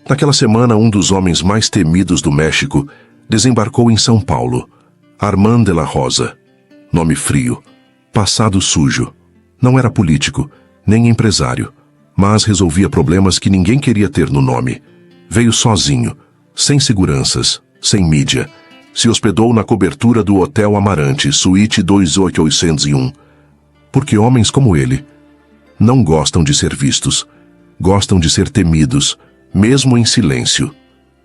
Naquela semana, um dos homens mais temidos do México desembarcou em São Paulo. Armand de la Rosa. Nome frio. Passado sujo. Não era político, nem empresário, mas resolvia problemas que ninguém queria ter no nome. Veio sozinho, sem seguranças, sem mídia. Se hospedou na cobertura do Hotel Amarante, suíte 28801. Porque homens como ele não gostam de ser vistos, gostam de ser temidos, mesmo em silêncio.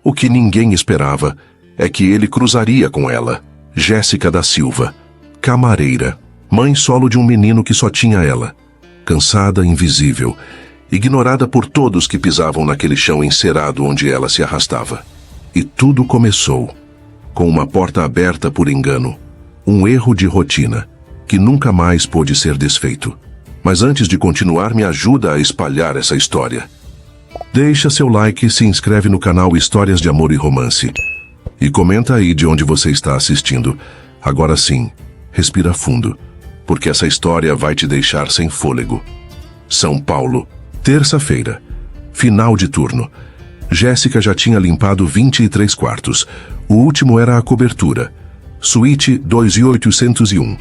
O que ninguém esperava é que ele cruzaria com ela, Jéssica da Silva, camareira, mãe solo de um menino que só tinha ela. Cansada, invisível, ignorada por todos que pisavam naquele chão encerado onde ela se arrastava. E tudo começou com uma porta aberta por engano, um erro de rotina que nunca mais pôde ser desfeito. Mas antes de continuar, me ajuda a espalhar essa história. Deixa seu like e se inscreve no canal Histórias de Amor e Romance. E comenta aí de onde você está assistindo. Agora sim, respira fundo, porque essa história vai te deixar sem fôlego. São Paulo, terça-feira, final de turno. Jéssica já tinha limpado 23 quartos. O último era a cobertura. Suíte 28801.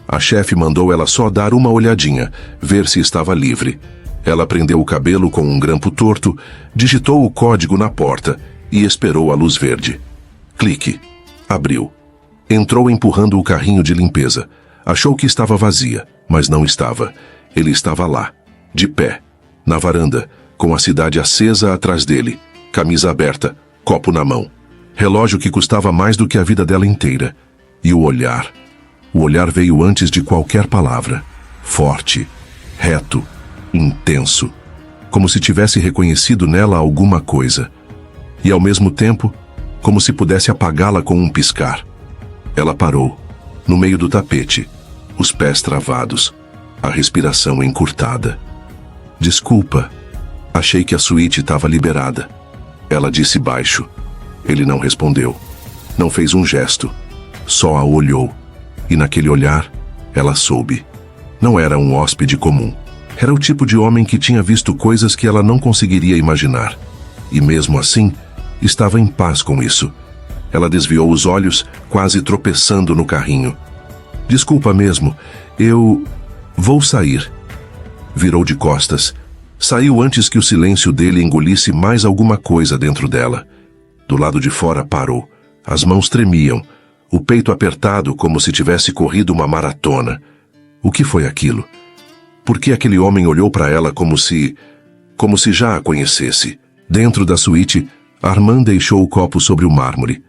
A chefe mandou ela só dar uma olhadinha, ver se estava livre. Ela prendeu o cabelo com um grampo torto, digitou o código na porta e esperou a luz verde. Clique. Abriu. Entrou empurrando o carrinho de limpeza. Achou que estava vazia, mas não estava. Ele estava lá, de pé, na varanda, com a cidade acesa atrás dele, camisa aberta, copo na mão. Relógio que custava mais do que a vida dela inteira. E o olhar. O olhar veio antes de qualquer palavra. Forte, reto, intenso. Como se tivesse reconhecido nela alguma coisa. E ao mesmo tempo, como se pudesse apagá-la com um piscar. Ela parou, no meio do tapete, os pés travados, a respiração encurtada. Desculpa, achei que a suíte estava liberada. Ela disse baixo. Ele não respondeu. Não fez um gesto. Só a olhou. E naquele olhar, ela soube. Não era um hóspede comum. Era o tipo de homem que tinha visto coisas que ela não conseguiria imaginar. E mesmo assim, estava em paz com isso. Ela desviou os olhos, quase tropeçando no carrinho. Desculpa mesmo, eu vou sair. Virou de costas. Saiu antes que o silêncio dele engolisse mais alguma coisa dentro dela. Do lado de fora parou. As mãos tremiam, o peito apertado como se tivesse corrido uma maratona. O que foi aquilo? Por que aquele homem olhou para ela como se já a conhecesse? Dentro da suíte, Armand deixou o copo sobre o mármore.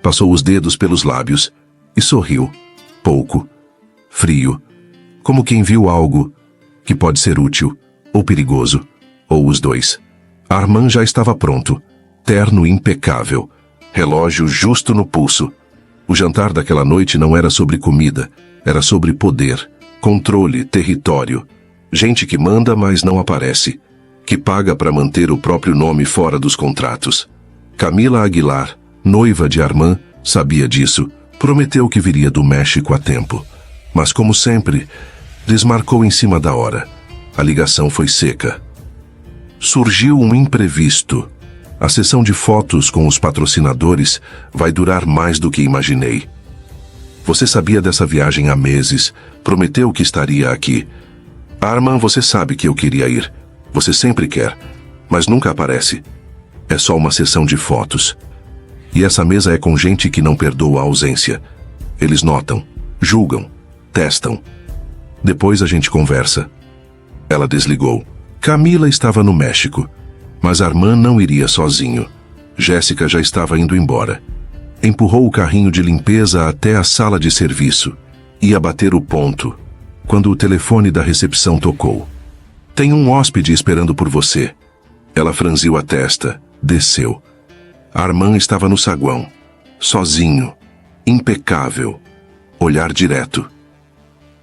Passou os dedos pelos lábios e sorriu. Pouco. Frio. Como quem viu algo que pode ser útil, ou perigoso, ou os dois. Armand já estava pronto. Terno impecável. Relógio justo no pulso. O jantar daquela noite não era sobre comida. Era sobre poder, controle, território. Gente que manda, mas não aparece. Que paga para manter o próprio nome fora dos contratos. Camila Aguilar, noiva de Armand, sabia disso. Prometeu que viria do México a tempo. Mas, como sempre, desmarcou em cima da hora. A ligação foi seca. Surgiu um imprevisto. A sessão de fotos com os patrocinadores vai durar mais do que imaginei. Você sabia dessa viagem há meses. Prometeu que estaria aqui. Armand, você sabe que eu queria ir. Você sempre quer, mas nunca aparece. É só uma sessão de fotos. E essa mesa é com gente que não perdoa a ausência. Eles notam, julgam, testam. Depois a gente conversa. Ela desligou. Camila estava no México, mas Armand não iria sozinho. Jéssica já estava indo embora. Empurrou o carrinho de limpeza até a sala de serviço. Ia bater o ponto, quando o telefone da recepção tocou. Tem um hóspede esperando por você. Ela franziu a testa, desceu. Armand estava no saguão, sozinho, impecável, olhar direto.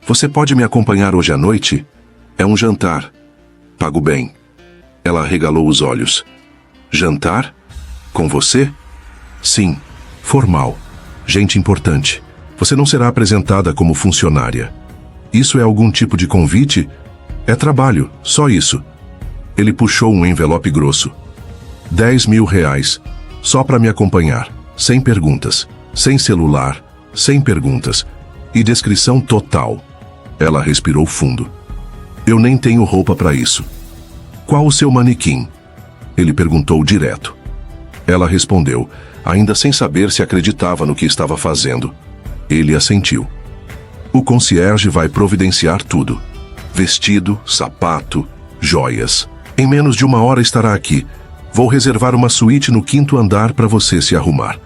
Você pode me acompanhar hoje à noite? É um jantar. Pago bem. Ela arregalou os olhos. Jantar? Com você? Sim, formal. Gente importante. Você não será apresentada como funcionária. Isso é algum tipo de convite? É trabalho, só isso. Ele puxou um envelope grosso. R$ 10.000, só para me acompanhar, sem perguntas, sem celular, sem perguntas, e descrição total. Ela respirou fundo. Eu nem tenho roupa para isso. Qual o seu manequim? Ele perguntou direto. Ela respondeu, ainda sem saber se acreditava no que estava fazendo. Ele assentiu. O concierge vai providenciar tudo. Vestido, sapato, joias. Em menos de 1 hora estará aqui. Vou reservar uma suíte no 5º andar para você se arrumar.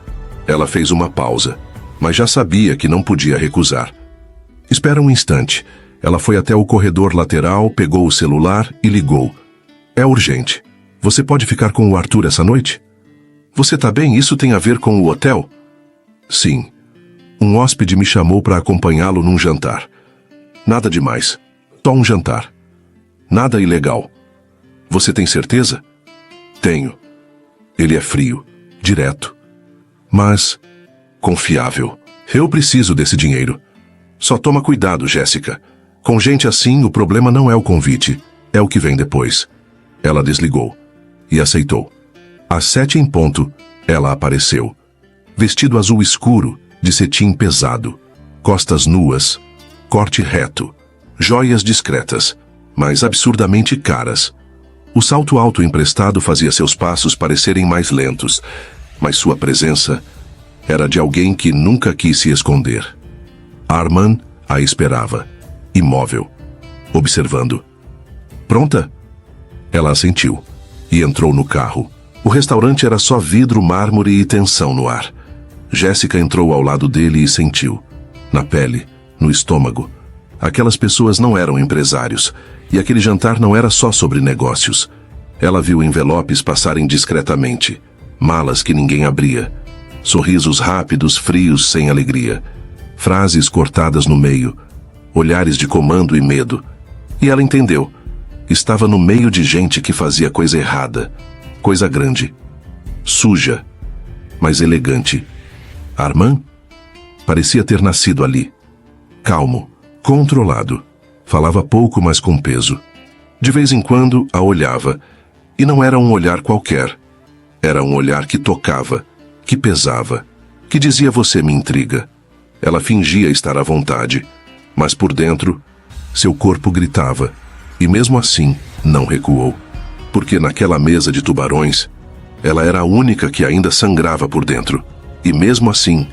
Ela fez uma pausa, mas já sabia que não podia recusar. Espera um instante. Ela foi até o corredor lateral, pegou o celular e ligou. É urgente. Você pode ficar com o Arthur essa noite? Você tá bem? Isso tem a ver com o hotel? Sim. Um hóspede me chamou para acompanhá-lo num jantar. Nada demais. Só um jantar. Nada ilegal. Você tem certeza? Tenho. Ele é frio, direto, mas confiável. Eu preciso desse dinheiro. Só toma cuidado, Jéssica. Com gente assim, o problema não é o convite, é o que vem depois. Ela desligou e aceitou. Às 7 em ponto, ela apareceu. Vestido azul escuro, de cetim pesado, costas nuas, corte reto, joias discretas, mas absurdamente caras. O salto alto emprestado fazia seus passos parecerem mais lentos, mas sua presença era de alguém que nunca quis se esconder. Armand a esperava, imóvel, observando. Pronta? Ela assentiu e entrou no carro. O restaurante era só vidro, mármore e tensão no ar. Jéssica entrou ao lado dele e sentiu, na pele, no estômago. Aquelas pessoas não eram empresários, e aquele jantar não era só sobre negócios. Ela viu envelopes passarem discretamente, malas que ninguém abria, sorrisos rápidos, frios, sem alegria, frases cortadas no meio, olhares de comando e medo. E ela entendeu. Estava no meio de gente que fazia coisa errada, coisa grande, suja, mas elegante. Armand parecia ter nascido ali, calmo, controlado. Falava pouco, mas com peso. De vez em quando a olhava, e não era um olhar qualquer. Era um olhar que tocava, que pesava, que dizia: você me intriga. Ela fingia estar à vontade, mas por dentro, seu corpo gritava, e mesmo assim não recuou. Porque naquela mesa de tubarões, ela era a única que ainda sangrava por dentro. E mesmo assim,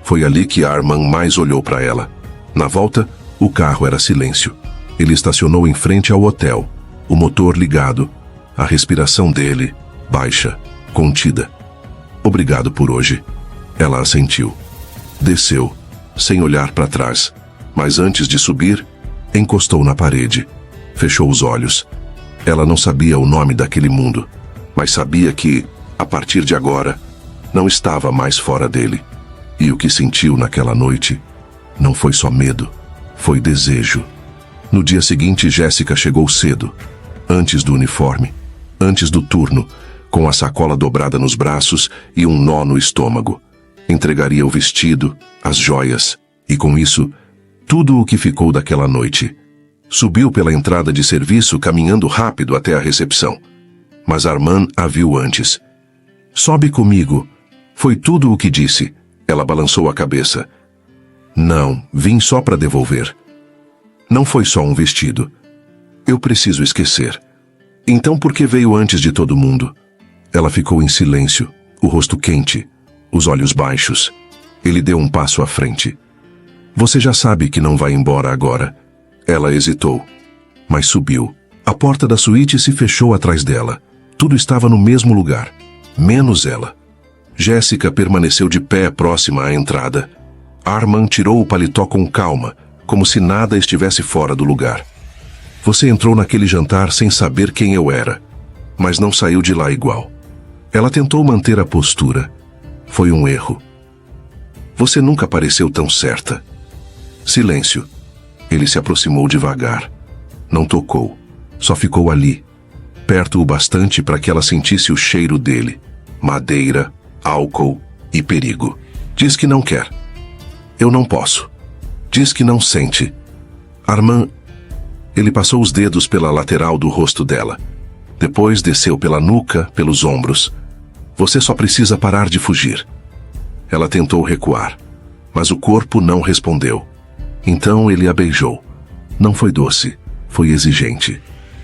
foi ali que Armand mais olhou para ela. Na volta, o carro era silêncio. Ele estacionou em frente ao hotel, o motor ligado, a respiração dele, baixa, contida. Obrigado por hoje. Ela assentiu. Desceu, sem olhar para trás, mas antes de subir, encostou na parede. Fechou os olhos. Ela não sabia o nome daquele mundo, mas sabia que, a partir de agora, não estava mais fora dele. E o que sentiu naquela noite não foi só medo, foi desejo. No dia seguinte, Jéssica chegou cedo, antes do uniforme, antes do turno, com a sacola dobrada nos braços e um nó no estômago. Entregaria o vestido, as joias, e com isso, tudo o que ficou daquela noite. Subiu pela entrada de serviço, caminhando rápido até a recepção. Mas Armand a viu antes. Sobe comigo. Foi tudo o que disse. Ela balançou a cabeça. Não, vim só para devolver. Não foi só um vestido. Eu preciso esquecer. Então por que veio antes de todo mundo? Ela ficou em silêncio, o rosto quente, os olhos baixos. Ele deu um passo à frente. Você já sabe que não vai embora agora. Ela hesitou, mas subiu. A porta da suíte se fechou atrás dela. Tudo estava no mesmo lugar, menos ela. Jéssica permaneceu de pé próxima à entrada. Armand tirou o paletó com calma, como se nada estivesse fora do lugar. Você entrou naquele jantar sem saber quem eu era, mas não saiu de lá igual. Ela tentou manter a postura. Foi um erro. Você nunca pareceu tão certa. Silêncio. Ele se aproximou devagar. Não tocou. Só ficou ali, perto o bastante para que ela sentisse o cheiro dele. Madeira, álcool e perigo. Diz que não quer. Eu não posso. Diz que não sente. Armand... Ele passou os dedos pela lateral do rosto dela. Depois desceu pela nuca, pelos ombros. Você só precisa parar de fugir. Ela tentou recuar, mas o corpo não respondeu. Então ele a beijou. Não foi doce, foi exigente.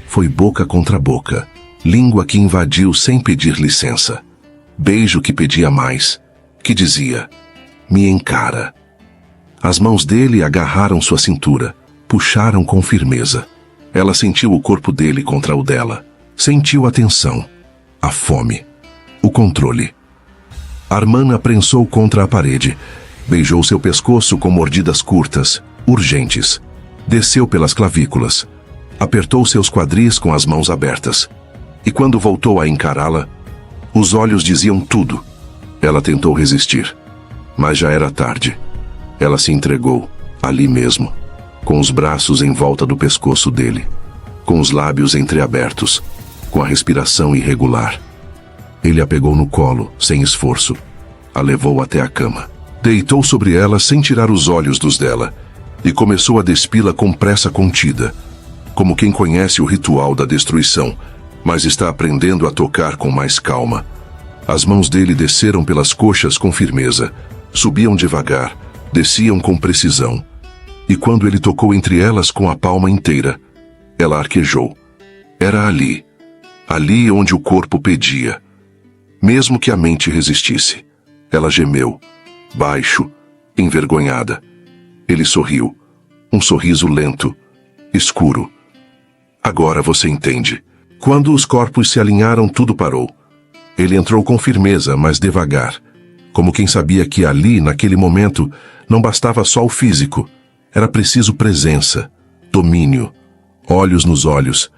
Foi boca contra boca, língua que invadiu sem pedir licença. Beijo que pedia mais, que dizia: me encara. As mãos dele agarraram sua cintura, puxaram com firmeza. Ela sentiu o corpo dele contra o dela. Sentiu a tensão, a fome, o controle. Armand a prensou contra a parede. Beijou seu pescoço com mordidas curtas, urgentes. Desceu pelas clavículas. Apertou seus quadris com as mãos abertas. E quando voltou a encará-la, os olhos diziam tudo. Ela tentou resistir, mas já era tarde. Ela se entregou, ali mesmo, com os braços em volta do pescoço dele, com os lábios entreabertos, com a respiração irregular. Ele a pegou no colo, sem esforço. A levou até a cama. Deitou sobre ela sem tirar os olhos dos dela e começou a despi-la com pressa contida, como quem conhece o ritual da destruição, mas está aprendendo a tocar com mais calma. As mãos dele desceram pelas coxas com firmeza, subiam devagar, desciam com precisão. E quando ele tocou entre elas com a palma inteira, ela arquejou. Era ali, ali onde o corpo pedia. Mesmo que a mente resistisse, ela gemeu, baixo, envergonhada. Ele sorriu, um sorriso lento, escuro. Agora você entende. Quando os corpos se alinharam, tudo parou. Ele entrou com firmeza, mas devagar, como quem sabia que ali, naquele momento, não bastava só o físico. Era preciso presença, domínio, olhos nos olhos.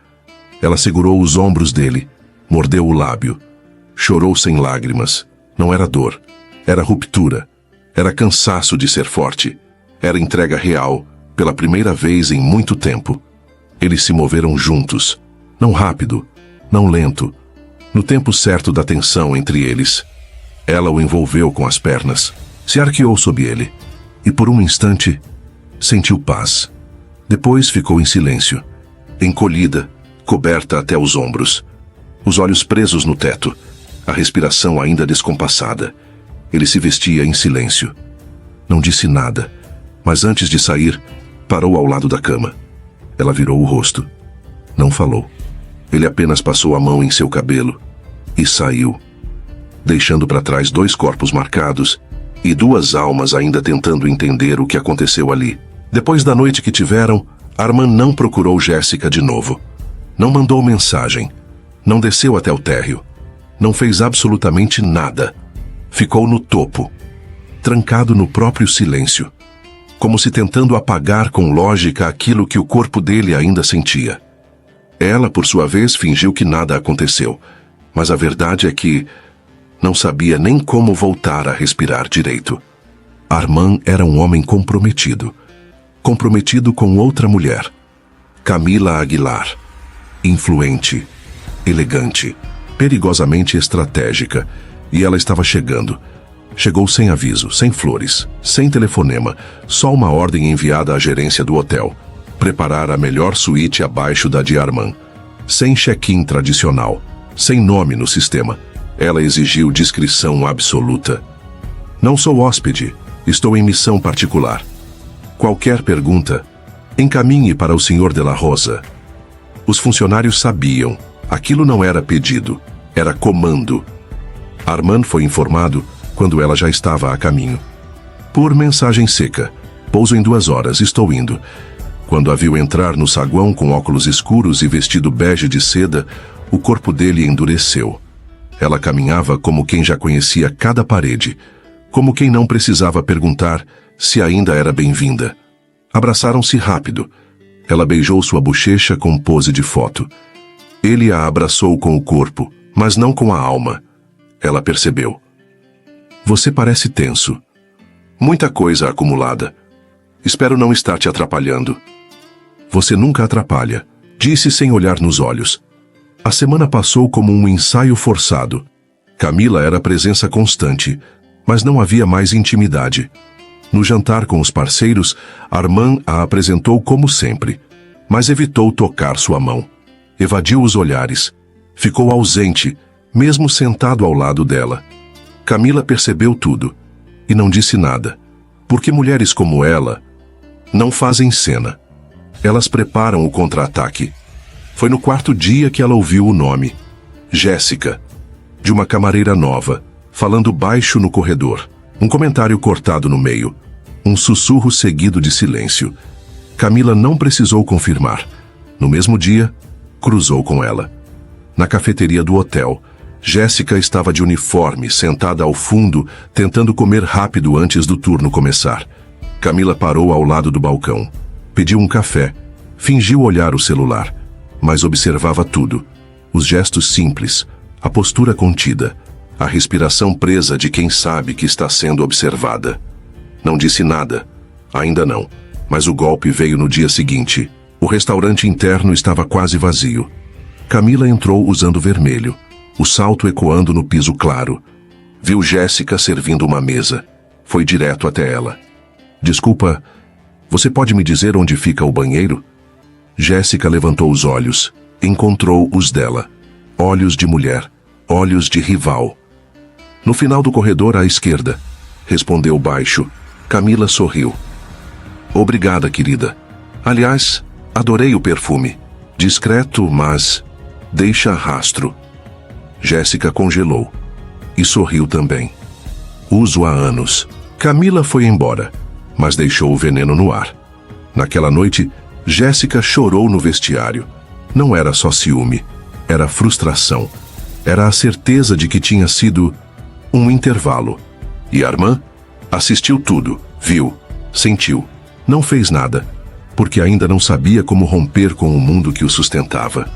Ela segurou os ombros dele, mordeu o lábio. Chorou sem lágrimas. Não era dor, era ruptura. Era cansaço de ser forte. Era entrega real, pela primeira vez em muito tempo. Eles se moveram juntos. Não rápido, não lento. No tempo certo da tensão entre eles. Ela o envolveu com as pernas. Se arqueou sob ele. E por um instante, sentiu paz. Depois ficou em silêncio. Encolhida, coberta até os ombros. Os olhos presos no teto. A respiração ainda descompassada. Ele se vestia em silêncio. Não disse nada, mas antes de sair, parou ao lado da cama. Ela virou o rosto. Não falou. Ele apenas passou a mão em seu cabelo e saiu, deixando para trás 2 corpos marcados e 2 almas ainda tentando entender o que aconteceu ali. Depois da noite que tiveram, Armand não procurou Jéssica de novo. Não mandou mensagem. Não desceu até o térreo. Não fez absolutamente nada. Ficou no topo, trancado no próprio silêncio, como se tentando apagar com lógica aquilo que o corpo dele ainda sentia. Ela, por sua vez, fingiu que nada aconteceu, mas a verdade é que não sabia nem como voltar a respirar direito. Armand era um homem comprometido. Comprometido com outra mulher. Camila Aguilar. Influente, elegante, perigosamente estratégica. E ela estava chegando. Chegou sem aviso, sem flores, sem telefonema, só uma ordem enviada à gerência do hotel. Preparar a melhor suíte abaixo da de Armand. Sem check-in tradicional, sem nome no sistema. Ela exigiu discrição absoluta. Não sou hóspede, estou em missão particular. Qualquer pergunta, encaminhe para o Sr. de la Rosa. Os funcionários sabiam, aquilo não era pedido, era comando. Armand foi informado quando ela já estava a caminho. Por mensagem seca. Pouso em 2 horas, estou indo. Quando a viu entrar no saguão com óculos escuros e vestido bege de seda, o corpo dele endureceu. Ela caminhava como quem já conhecia cada parede, como quem não precisava perguntar se ainda era bem-vinda. Abraçaram-se rápido. Ela beijou sua bochecha com pose de foto. Ele a abraçou com o corpo, mas não com a alma. Ela percebeu. Você parece tenso. Muita coisa acumulada. Espero não estar te atrapalhando. Você nunca atrapalha, disse sem olhar nos olhos. A semana passou como um ensaio forçado. Camila era presença constante, mas não havia mais intimidade. No jantar com os parceiros, Armand a apresentou como sempre, mas evitou tocar sua mão. Evadiu os olhares. Ficou ausente, mesmo sentado ao lado dela. Camila percebeu tudo e não disse nada, porque mulheres como ela não fazem cena. Elas preparam o contra-ataque. Foi no quarto dia que ela ouviu o nome, Jéssica, de uma camareira nova, falando baixo no corredor. Um comentário cortado no meio, um sussurro seguido de silêncio. Camila não precisou confirmar. No mesmo dia, cruzou com ela. Na cafeteria do hotel, Jéssica estava de uniforme, sentada ao fundo, tentando comer rápido antes do turno começar. Camila parou ao lado do balcão. Pediu um café. Fingiu olhar o celular, mas observava tudo. Os gestos simples, a postura contida, a respiração presa de quem sabe que está sendo observada. Não disse nada. Ainda não. Mas o golpe veio no dia seguinte. O restaurante interno estava quase vazio. Camila entrou usando vermelho, o salto ecoando no piso claro. Viu Jéssica servindo uma mesa. Foi direto até ela. Desculpa, você pode me dizer onde fica o banheiro? Jéssica levantou os olhos. Encontrou os dela. Olhos de mulher, olhos de rival. No final do corredor à esquerda, respondeu baixo. Camila sorriu. Obrigada, querida. Aliás, adorei o perfume. Discreto, mas deixa rastro. Jéssica congelou e sorriu também. Uso há anos. Camila foi embora, mas deixou o veneno no ar. Naquela noite, Jéssica chorou no vestiário. Não era só ciúme, era frustração. Era a certeza de que tinha sido um intervalo. E Armand assistiu tudo, viu, sentiu. Não fez nada, porque ainda não sabia como romper com o mundo que o sustentava.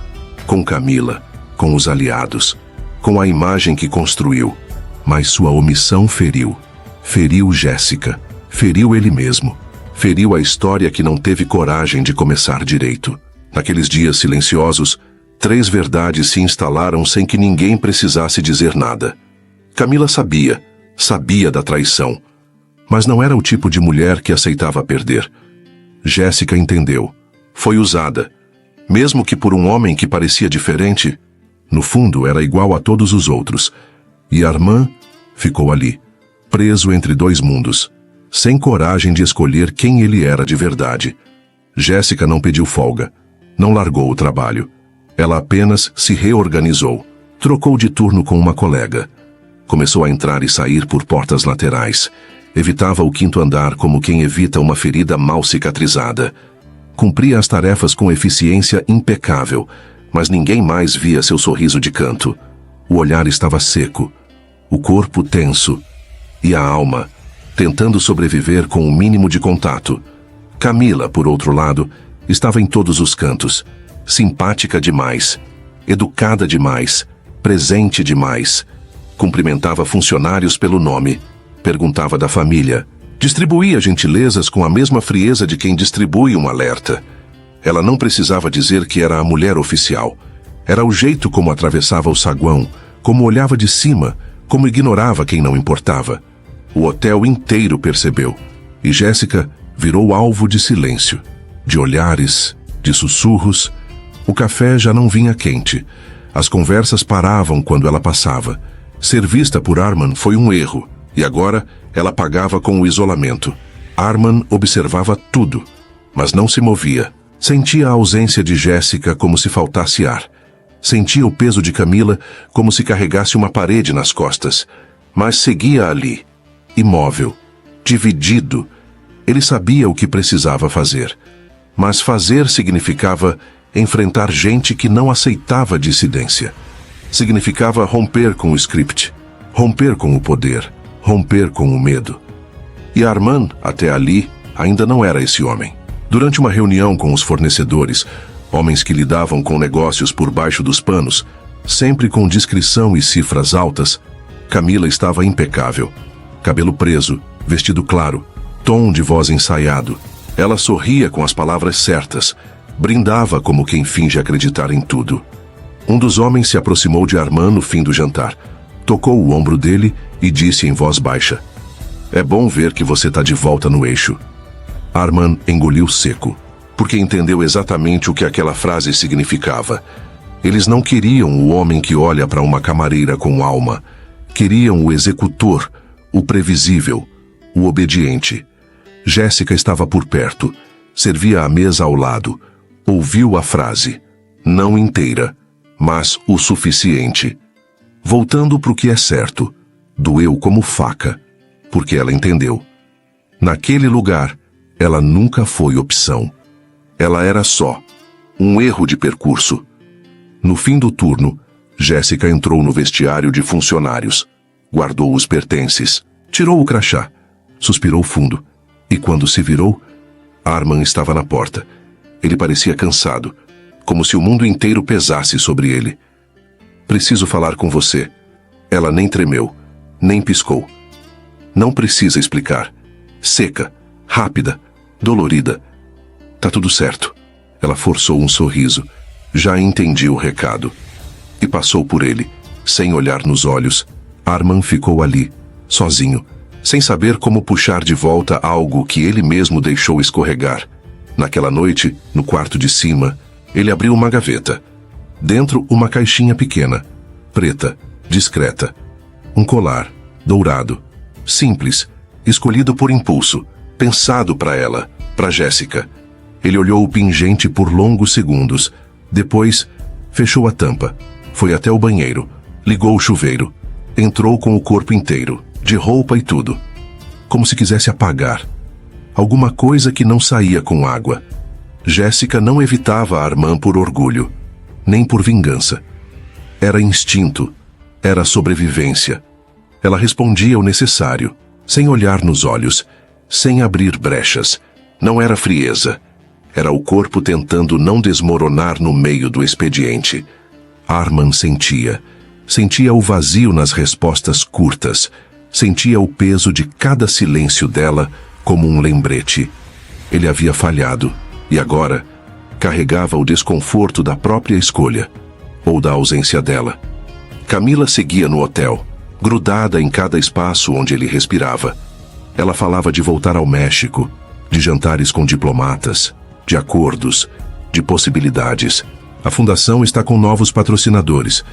Com Camila, com os aliados, com a imagem que construiu. Mas sua omissão feriu. Feriu Jéssica, feriu ele mesmo. Feriu a história que não teve coragem de começar direito. Naqueles dias silenciosos, 3 verdades se instalaram sem que ninguém precisasse dizer nada. Camila sabia da traição, mas não era o tipo de mulher que aceitava perder. Jéssica entendeu. Foi usada, mesmo que por um homem que parecia diferente. No fundo, era igual a todos os outros. E Armand ficou ali, preso entre 2 mundos, sem coragem de escolher quem ele era de verdade. Jéssica não pediu folga, não largou o trabalho. Ela apenas se reorganizou, trocou de turno com uma colega. Começou a entrar e sair por portas laterais. Evitava o 5º andar como quem evita uma ferida mal cicatrizada. Cumpria as tarefas com eficiência impecável, mas ninguém mais via seu sorriso de canto. O olhar estava seco, o corpo tenso, e a alma tentando sobreviver com o mínimo de contato. Camila, por outro lado, estava em todos os cantos. Simpática demais, educada demais, presente demais. Cumprimentava funcionários pelo nome, perguntava da família, distribuía gentilezas com a mesma frieza de quem distribui um alerta. Ela não precisava dizer que era a mulher oficial. Era o jeito como atravessava o saguão, como olhava de cima, como ignorava quem não importava. O hotel inteiro percebeu, e Jéssica virou alvo de silêncio, de olhares, de sussurros. O café já não vinha quente. As conversas paravam quando ela passava. Ser vista por Armand foi um erro, e agora ela pagava com o isolamento. Armand observava tudo, mas não se movia. Sentia a ausência de Jéssica como se faltasse ar. Sentia o peso de Camila como se carregasse uma parede nas costas. Mas seguia ali, imóvel, dividido. Ele sabia o que precisava fazer. Mas fazer significava enfrentar gente que não aceitava dissidência. Significava romper com o script, romper com o poder, romper com o medo. E Armand, até ali, ainda não era esse homem. Durante uma reunião com os fornecedores, homens que lidavam com negócios por baixo dos panos, sempre com discrição e cifras altas, Camila estava impecável. Cabelo preso, vestido claro, tom de voz ensaiado. Ela sorria com as palavras certas, brindava como quem finge acreditar em tudo. Um dos homens se aproximou de Armand no fim do jantar, tocou o ombro dele e disse em voz baixa: "É bom ver que você está de volta no eixo." Armand engoliu seco, porque entendeu exatamente o que aquela frase significava. Eles não queriam o homem que olha para uma camareira com alma. Queriam o executor, o previsível, o obediente. Jéssica estava por perto, servia a mesa ao lado. Ouviu a frase, não inteira, mas o suficiente. Voltando para o que é certo, doeu como faca, porque ela entendeu. Naquele lugar, ela nunca foi opção. Ela era só um erro de percurso. No fim do turno, Jéssica entrou no vestiário de funcionários, guardou os pertences, tirou o crachá, suspirou fundo, e quando se virou, Arman estava na porta. Ele parecia cansado, como se o mundo inteiro pesasse sobre ele. Preciso falar com você. Ela nem tremeu, nem piscou. Não precisa explicar. Seca, rápida, dolorida. Tá tudo certo. Ela forçou um sorriso. Já entendi o recado. E passou por ele, sem olhar nos olhos. Arman ficou ali, sozinho, sem saber como puxar de volta algo que ele mesmo deixou escorregar. Naquela noite, no quarto de cima, ele abriu uma gaveta. Dentro, uma caixinha pequena, preta, discreta. Um colar, dourado, simples, escolhido por impulso, pensado para ela, para Jéssica. Ele olhou o pingente por longos segundos. Depois, fechou a tampa, foi até o banheiro, ligou o chuveiro, entrou com o corpo inteiro, de roupa e tudo, como se quisesse apagar alguma coisa que não saía com água. Jéssica não evitava Arman por orgulho, nem por vingança. Era instinto, era sobrevivência. Ela respondia o necessário, sem olhar nos olhos, sem abrir brechas. Não era frieza. Era o corpo tentando não desmoronar no meio do expediente. Arman sentia o vazio nas respostas curtas, sentia o peso de cada silêncio dela como um lembrete. Ele havia falhado, e agora carregava o desconforto da própria escolha, ou da ausência dela. Camila seguia no hotel, grudada em cada espaço onde ele respirava. Ela falava de voltar ao México, de jantares com diplomatas, de acordos, de possibilidades. A fundação está com novos patrocinadores.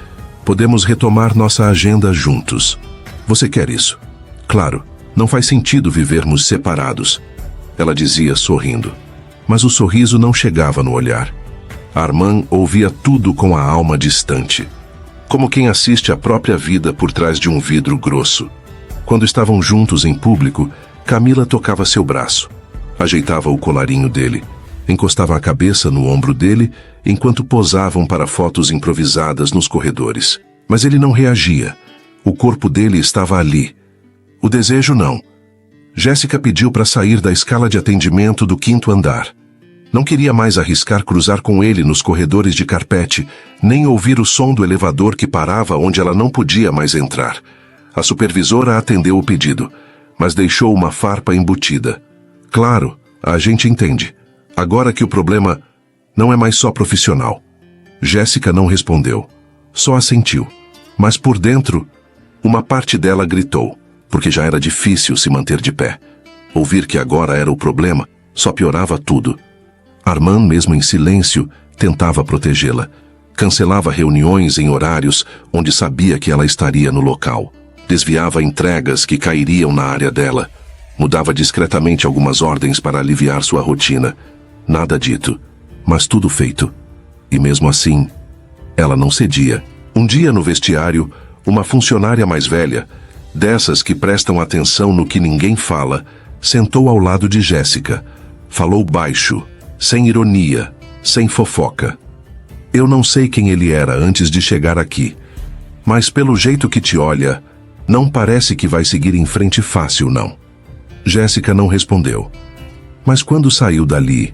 Podemos retomar nossa agenda juntos. Você quer isso? Claro, não faz sentido vivermos separados. Ela dizia sorrindo. Mas o sorriso não chegava no olhar. Arman ouvia tudo com a alma distante, como quem assiste a própria vida por trás de um vidro grosso. Quando estavam juntos em público, Camila tocava seu braço, ajeitava o colarinho dele, encostava a cabeça no ombro dele enquanto posavam para fotos improvisadas nos corredores. Mas ele não reagia. O corpo dele estava ali. O desejo não. Jéssica pediu para sair da escala de atendimento do 5º andar. Não queria mais arriscar cruzar com ele nos corredores de carpete, nem ouvir o som do elevador que parava onde ela não podia mais entrar. A supervisora atendeu o pedido, mas deixou uma farpa embutida. Claro, a gente entende. Agora que o problema não é mais só profissional. Jéssica não respondeu, só assentiu. Mas por dentro, uma parte dela gritou, porque já era difícil se manter de pé. Ouvir que agora era o problema só piorava tudo. Arman, mesmo em silêncio, tentava protegê-la. Cancelava reuniões em horários onde sabia que ela estaria no local. Desviava entregas que cairiam na área dela. Mudava discretamente algumas ordens para aliviar sua rotina. Nada dito, mas tudo feito. E mesmo assim, ela não cedia. Um dia no vestiário, uma funcionária mais velha, dessas que prestam atenção no que ninguém fala, sentou ao lado de Jéssica. Falou baixo, sem ironia, sem fofoca. Eu não sei quem ele era antes de chegar aqui, mas pelo jeito que te olha, não parece que vai seguir em frente fácil, não. Jéssica não respondeu. Mas quando saiu dali,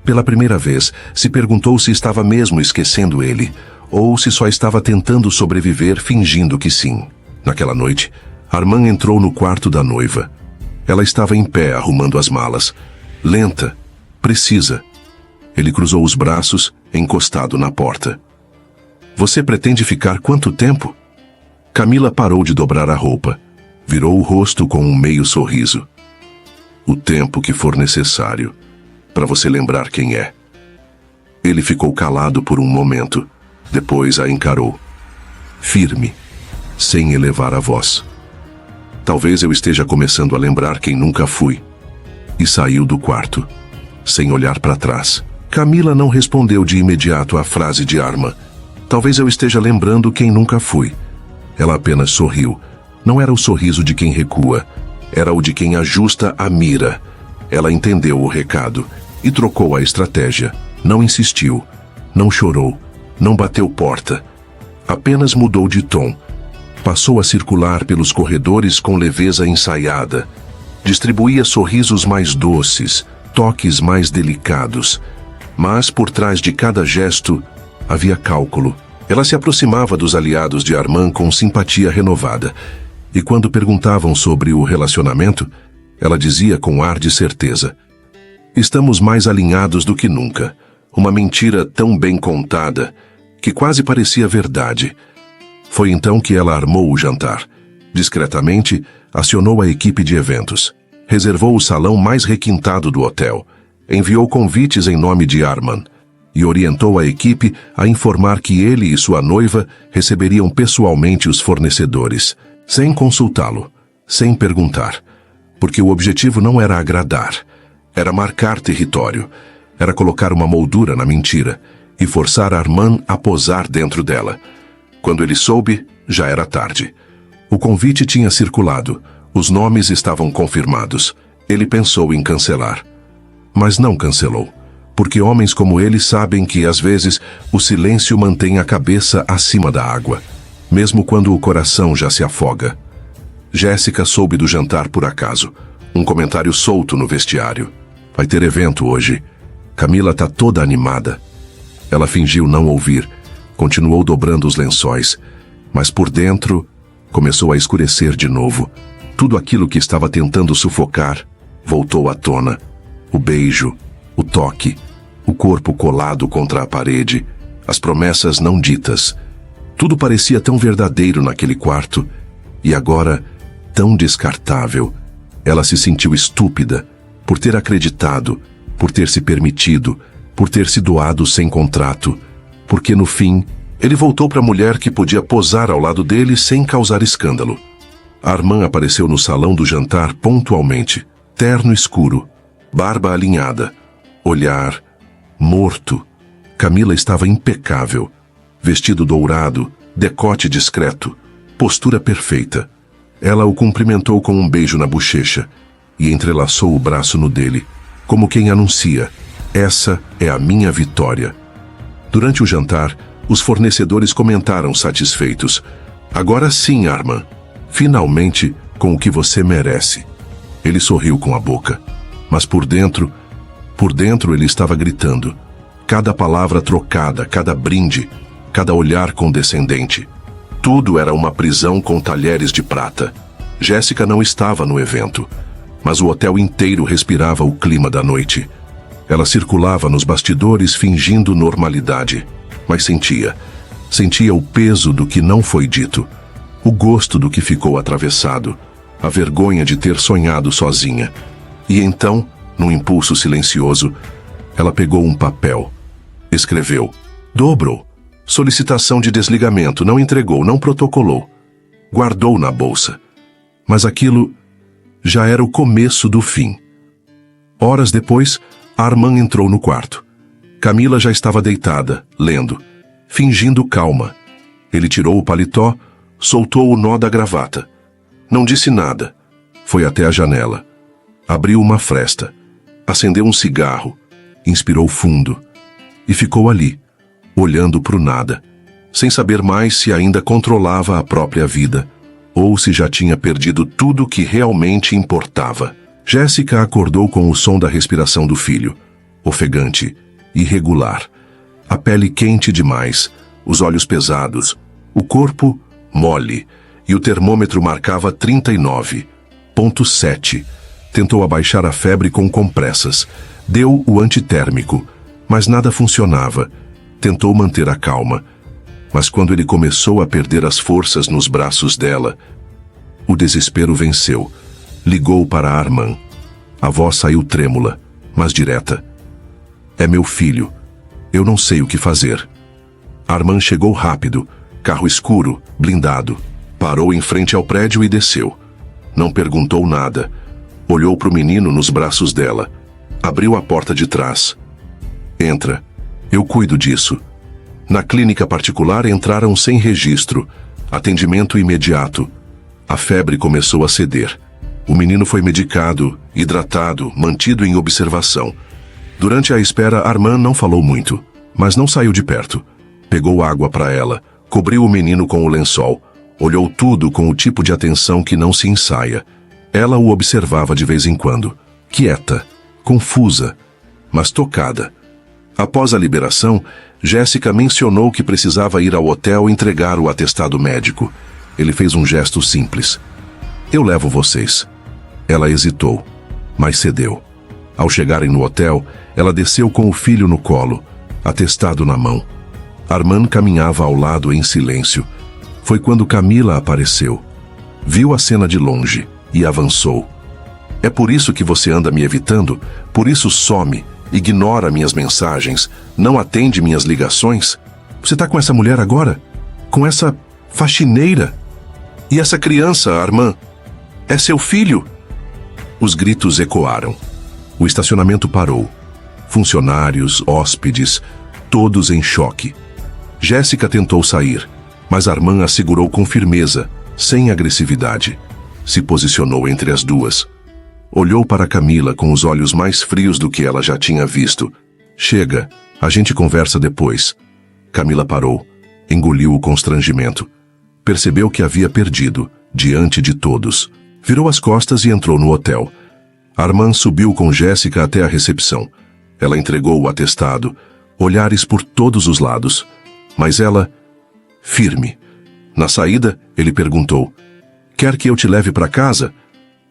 pela primeira vez, se perguntou se estava mesmo esquecendo ele, ou se só estava tentando sobreviver fingindo que sim. Naquela noite, Arman entrou no quarto da noiva. Ela estava em pé arrumando as malas, lenta, precisa. Ele cruzou os braços, encostado na porta. Você pretende ficar quanto tempo? Camila parou de dobrar a roupa. Virou o rosto com um meio sorriso. O tempo que for necessário, para você lembrar quem é. Ele ficou calado por um momento. Depois a encarou, firme, sem elevar a voz. Talvez eu esteja começando a lembrar quem nunca fui. E saiu do quarto, sem olhar para trás. Camila não respondeu de imediato à frase de Armand. Talvez eu esteja lembrando quem nunca fui. Ela apenas sorriu. Não era o sorriso de quem recua, era o de quem ajusta a mira. Ela entendeu o recado e trocou a estratégia. Não insistiu, não chorou, não bateu porta. Apenas mudou de tom. Passou a circular pelos corredores com leveza ensaiada. Distribuía sorrisos mais doces, toques mais delicados. Mas por trás de cada gesto havia cálculo. Ela se aproximava dos aliados de Armand com simpatia renovada. E quando perguntavam sobre o relacionamento, ela dizia com ar de certeza: estamos mais alinhados do que nunca. Uma mentira tão bem contada que quase parecia verdade. Foi então que ela armou o jantar. Discretamente, acionou a equipe de eventos. Reservou o salão mais requintado do hotel. Enviou convites em nome de Armand. E orientou a equipe a informar que ele e sua noiva receberiam pessoalmente os fornecedores, sem consultá-lo, sem perguntar. Porque o objetivo não era agradar, era marcar território, era colocar uma moldura na mentira e forçar Armand a posar dentro dela. Quando ele soube, já era tarde. O convite tinha circulado, os nomes estavam confirmados. Ele pensou em cancelar. Mas não cancelou, porque homens como ele sabem que, às vezes, o silêncio mantém a cabeça acima da água, mesmo quando o coração já se afoga. Jéssica soube do jantar por acaso, um comentário solto no vestiário. Vai ter evento hoje. Camila tá toda animada. Ela fingiu não ouvir, continuou dobrando os lençóis, mas por dentro começou a escurecer de novo. Tudo aquilo que estava tentando sufocar voltou à tona. O beijo, o toque, o corpo colado contra a parede, as promessas não ditas. Tudo parecia tão verdadeiro naquele quarto, e agora tão descartável. Ela se sentiu estúpida por ter acreditado, por ter se permitido, por ter se doado sem contrato, porque no fim ele voltou para a mulher que podia posar ao lado dele sem causar escândalo. Armand apareceu no salão do jantar pontualmente, terno escuro, barba alinhada, olhar morto. Camila estava impecável, vestido dourado, decote discreto, postura perfeita. Ela o cumprimentou com um beijo na bochecha e entrelaçou o braço no dele, como quem anuncia: essa é a minha vitória. Durante o jantar, os fornecedores comentaram satisfeitos: agora sim, Armand, finalmente com o que você merece. Ele sorriu com a boca, mas por dentro ele estava gritando. Cada palavra trocada, cada brinde, cada olhar condescendente. Tudo era uma prisão com talheres de prata. Jéssica não estava no evento, mas o hotel inteiro respirava o clima da noite. Ela circulava nos bastidores fingindo normalidade, mas sentia o peso do que não foi dito, o gosto do que ficou atravessado, a vergonha de ter sonhado sozinha. E então, num impulso silencioso, ela pegou um papel, escreveu: Dobro, solicitação de desligamento, não entregou, não protocolou. Guardou na bolsa. Mas aquilo já era o começo do fim. Horas depois, Armand entrou no quarto. Camila já estava deitada, lendo, fingindo calma. Ele tirou o paletó, soltou o nó da gravata. Não disse nada. Foi até a janela. Abriu uma fresta. Acendeu um cigarro. Inspirou fundo. E ficou ali, olhando para o nada, sem saber mais se ainda controlava a própria vida, ou se já tinha perdido tudo que realmente importava. Jéssica acordou com o som da respiração do filho, ofegante, irregular, a pele quente demais, os olhos pesados, o corpo mole, e o termômetro marcava 39,7. Tentou abaixar a febre com compressas, deu o antitérmico, mas nada funcionava. Tentou manter a calma, mas quando ele começou a perder as forças nos braços dela, o desespero venceu. Ligou para Armand. A voz saiu trêmula, mas direta. É meu filho. Eu não sei o que fazer. Armand chegou rápido, carro escuro, blindado. Parou em frente ao prédio e desceu. Não perguntou nada. Olhou para o menino nos braços dela. Abriu a porta de trás. Entra. Eu cuido disso. Na clínica particular entraram sem registro. Atendimento imediato. A febre começou a ceder. O menino foi medicado, hidratado, mantido em observação. Durante a espera, Armand não falou muito, mas não saiu de perto. Pegou água para ela, cobriu o menino com o lençol, olhou tudo com o tipo de atenção que não se ensaia. Ela o observava de vez em quando, quieta, confusa, mas tocada. Após a liberação, Jéssica mencionou que precisava ir ao hotel entregar o atestado médico. Ele fez um gesto simples. Eu levo vocês. Ela hesitou, mas cedeu. Ao chegarem no hotel, ela desceu com o filho no colo, atestado na mão. Armand caminhava ao lado em silêncio. Foi quando Camila apareceu. Viu a cena de longe e avançou. É por isso que você anda me evitando? Por isso some, ignora minhas mensagens, não atende minhas ligações? Você tá com essa mulher agora? Com essa faxineira? E essa criança, Armand? É seu filho? Os gritos ecoaram. O estacionamento parou. Funcionários, hóspedes, todos em choque. Jéssica tentou sair, mas Armand a segurou com firmeza, sem agressividade. Se posicionou entre as duas. Olhou para Camila com os olhos mais frios do que ela já tinha visto. Chega, a gente conversa depois. Camila parou, engoliu o constrangimento. Percebeu que havia perdido, diante de todos. Virou as costas e entrou no hotel. Armand subiu com Jéssica até a recepção. Ela entregou o atestado, olhares por todos os lados. Mas ela, firme. Na saída, ele perguntou: quer que eu te leve para casa?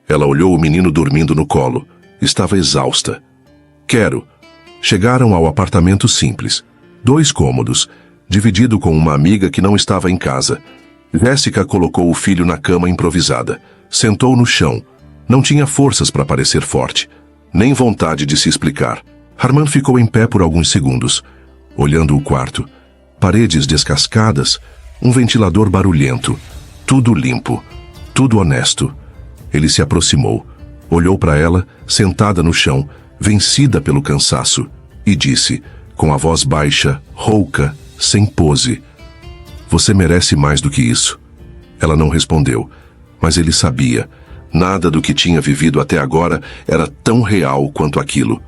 Ela olhou o menino dormindo no colo. Estava exausta. Quero. Chegaram ao apartamento simples. 2 cômodos, dividido com uma amiga que não estava em casa. Jéssica colocou o filho na cama improvisada. Sentou no chão. Não tinha forças para parecer forte, nem vontade de se explicar. Armand ficou em pé por alguns segundos, olhando o quarto. Paredes descascadas, um ventilador barulhento. Tudo limpo, tudo honesto. Ele se aproximou, olhou para ela, sentada no chão, vencida pelo cansaço, e disse, com a voz baixa, rouca, sem pose: você merece mais do que isso. Ela não respondeu, mas ele sabia. Nada do que tinha vivido até agora era tão real quanto aquilo.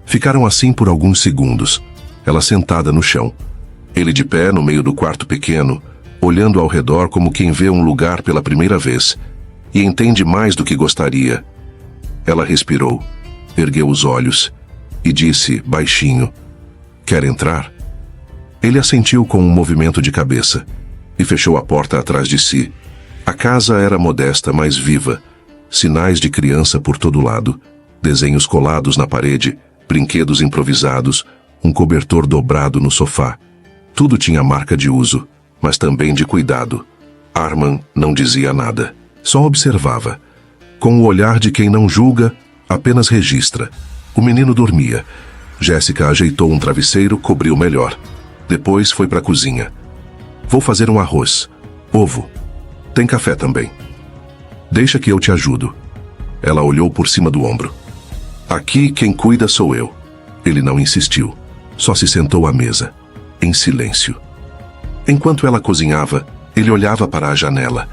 Ficaram assim por alguns segundos, ela sentada no chão. Ele de pé no meio do quarto pequeno, olhando ao redor como quem vê um lugar pela primeira vez, e entende mais do que gostaria. Ela respirou, ergueu os olhos, e disse, baixinho: quer entrar? Ele assentiu com um movimento de cabeça, e fechou a porta atrás de si. A casa era modesta, mas viva. Sinais de criança por todo lado, desenhos colados na parede, brinquedos improvisados, um cobertor dobrado no sofá. Tudo tinha marca de uso, mas também de cuidado. Armand não dizia nada, só observava. Com o olhar de quem não julga, apenas registra. O menino dormia. Jéssica ajeitou um travesseiro, cobriu melhor. Depois foi para a cozinha. Vou fazer um arroz. Ovo. Tem café também. Deixa que eu te ajudo. Ela olhou por cima do ombro. Aqui quem cuida sou eu. Ele não insistiu. Só se sentou à mesa, em silêncio. Enquanto ela cozinhava, ele olhava para a janela,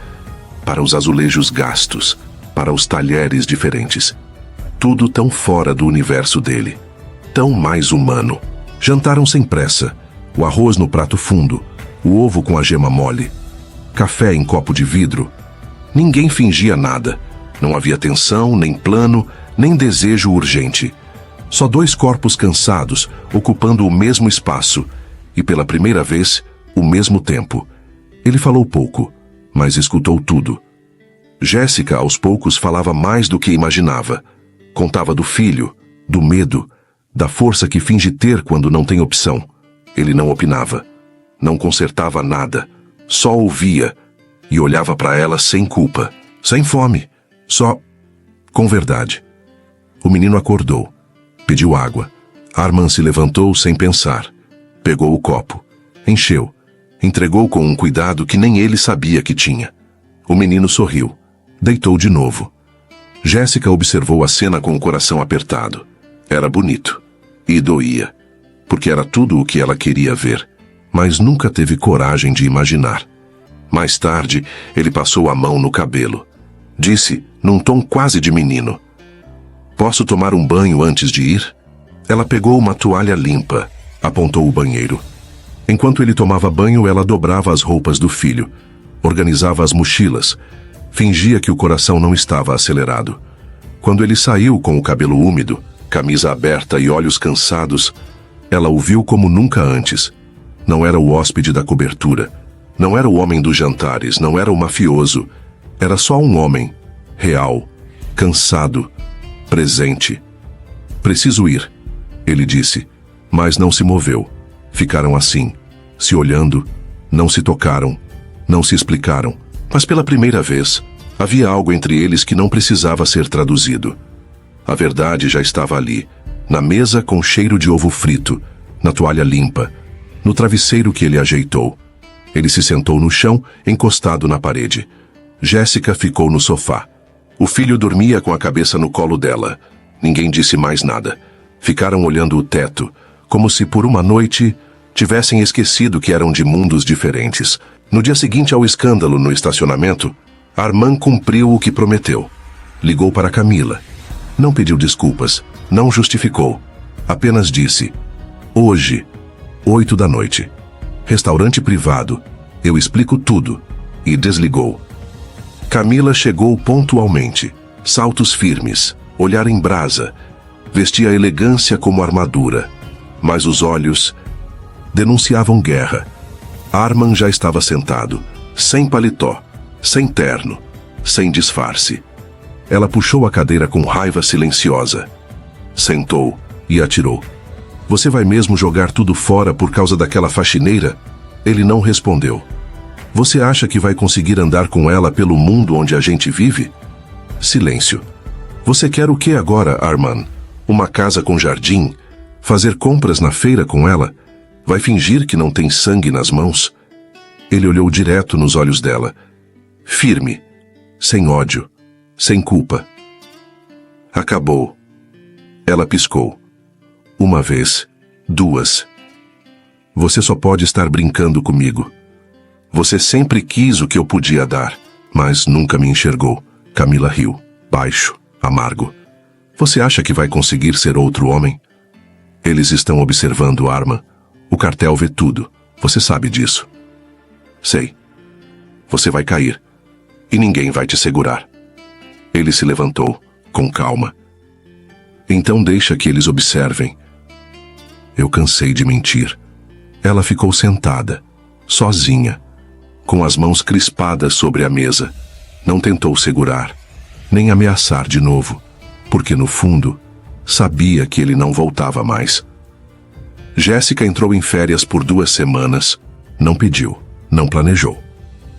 para os azulejos gastos, para os talheres diferentes. Tudo tão fora do universo dele. Tão mais humano. Jantaram sem pressa. O arroz no prato fundo, o ovo com a gema mole, café em copo de vidro. Ninguém fingia nada. Não havia tensão, nem plano, nem desejo urgente. Só 2 corpos cansados, ocupando o mesmo espaço, e pela primeira vez, o mesmo tempo. Ele falou pouco, mas escutou tudo. Jéssica, aos poucos, falava mais do que imaginava. Contava do filho, do medo, da força que finge ter quando não tem opção. Ele não opinava, não consertava nada, só ouvia e olhava para ela sem culpa, sem fome, só com verdade. O menino acordou, pediu água. Armand se levantou sem pensar, pegou o copo, encheu, Entregou com um cuidado que nem ele sabia que tinha. O menino sorriu. Deitou de novo. Jéssica observou a cena com o coração apertado. Era bonito. E doía. Porque era tudo o que ela queria ver, mas nunca teve coragem de imaginar. Mais tarde, ele passou a mão no cabelo. Disse, num tom quase de menino: "Posso tomar um banho antes de ir?" Ela pegou uma toalha limpa, apontou o banheiro. Enquanto ele tomava banho, ela dobrava as roupas do filho, organizava as mochilas, fingia que o coração não estava acelerado. Quando ele saiu com o cabelo úmido, camisa aberta e olhos cansados, ela o viu como nunca antes. Não era o hóspede da cobertura, não era o homem dos jantares, não era o mafioso. Era só um homem, real, cansado, presente. "Preciso ir", ele disse, mas não se moveu. Ficaram assim, se olhando, não se tocaram, não se explicaram. Mas pela primeira vez, havia algo entre eles que não precisava ser traduzido. A verdade já estava ali, na mesa com cheiro de ovo frito, na toalha limpa, no travesseiro que ele ajeitou. Ele se sentou no chão, encostado na parede. Jéssica ficou no sofá. O filho dormia com a cabeça no colo dela. Ninguém disse mais nada. Ficaram olhando o teto, como se por uma noite tivessem esquecido que eram de mundos diferentes. No dia seguinte ao escândalo no estacionamento, Armand cumpriu o que prometeu. Ligou para Camila. Não pediu desculpas, não justificou. Apenas disse: "Hoje, 8 da noite. Restaurante privado. Eu explico tudo." E desligou. Camila chegou pontualmente, saltos firmes, olhar em brasa. Vestia elegância como armadura, mas os olhos denunciavam guerra. Armand já estava sentado, sem paletó, sem terno, sem disfarce. Ela puxou a cadeira com raiva silenciosa. Sentou e atirou. "Você vai mesmo jogar tudo fora por causa daquela faxineira?" Ele não respondeu. "Você acha que vai conseguir andar com ela pelo mundo onde a gente vive?" Silêncio. "Você quer o que agora, Armand? Uma casa com jardim? Fazer compras na feira com ela? Vai fingir que não tem sangue nas mãos?" Ele olhou direto nos olhos dela. Firme, sem ódio, sem culpa. "Acabou." Ela piscou. "Uma vez, duas. Você só pode estar brincando comigo. Você sempre quis o que eu podia dar, mas nunca me enxergou." Camila riu, baixo, amargo. "Você acha que vai conseguir ser outro homem? Eles estão observando Armand. O cartel vê tudo. Você sabe disso." "Sei. Você vai cair. E ninguém vai te segurar." Ele se levantou, com calma. "Então deixa que eles observem." Eu cansei de mentir. Ela ficou sentada, sozinha, com as mãos crispadas sobre a mesa. Não tentou segurar, nem ameaçar de novo, porque no fundo, sabia que ele não voltava mais. Jéssica entrou em férias por 2 semanas. Não pediu, não planejou.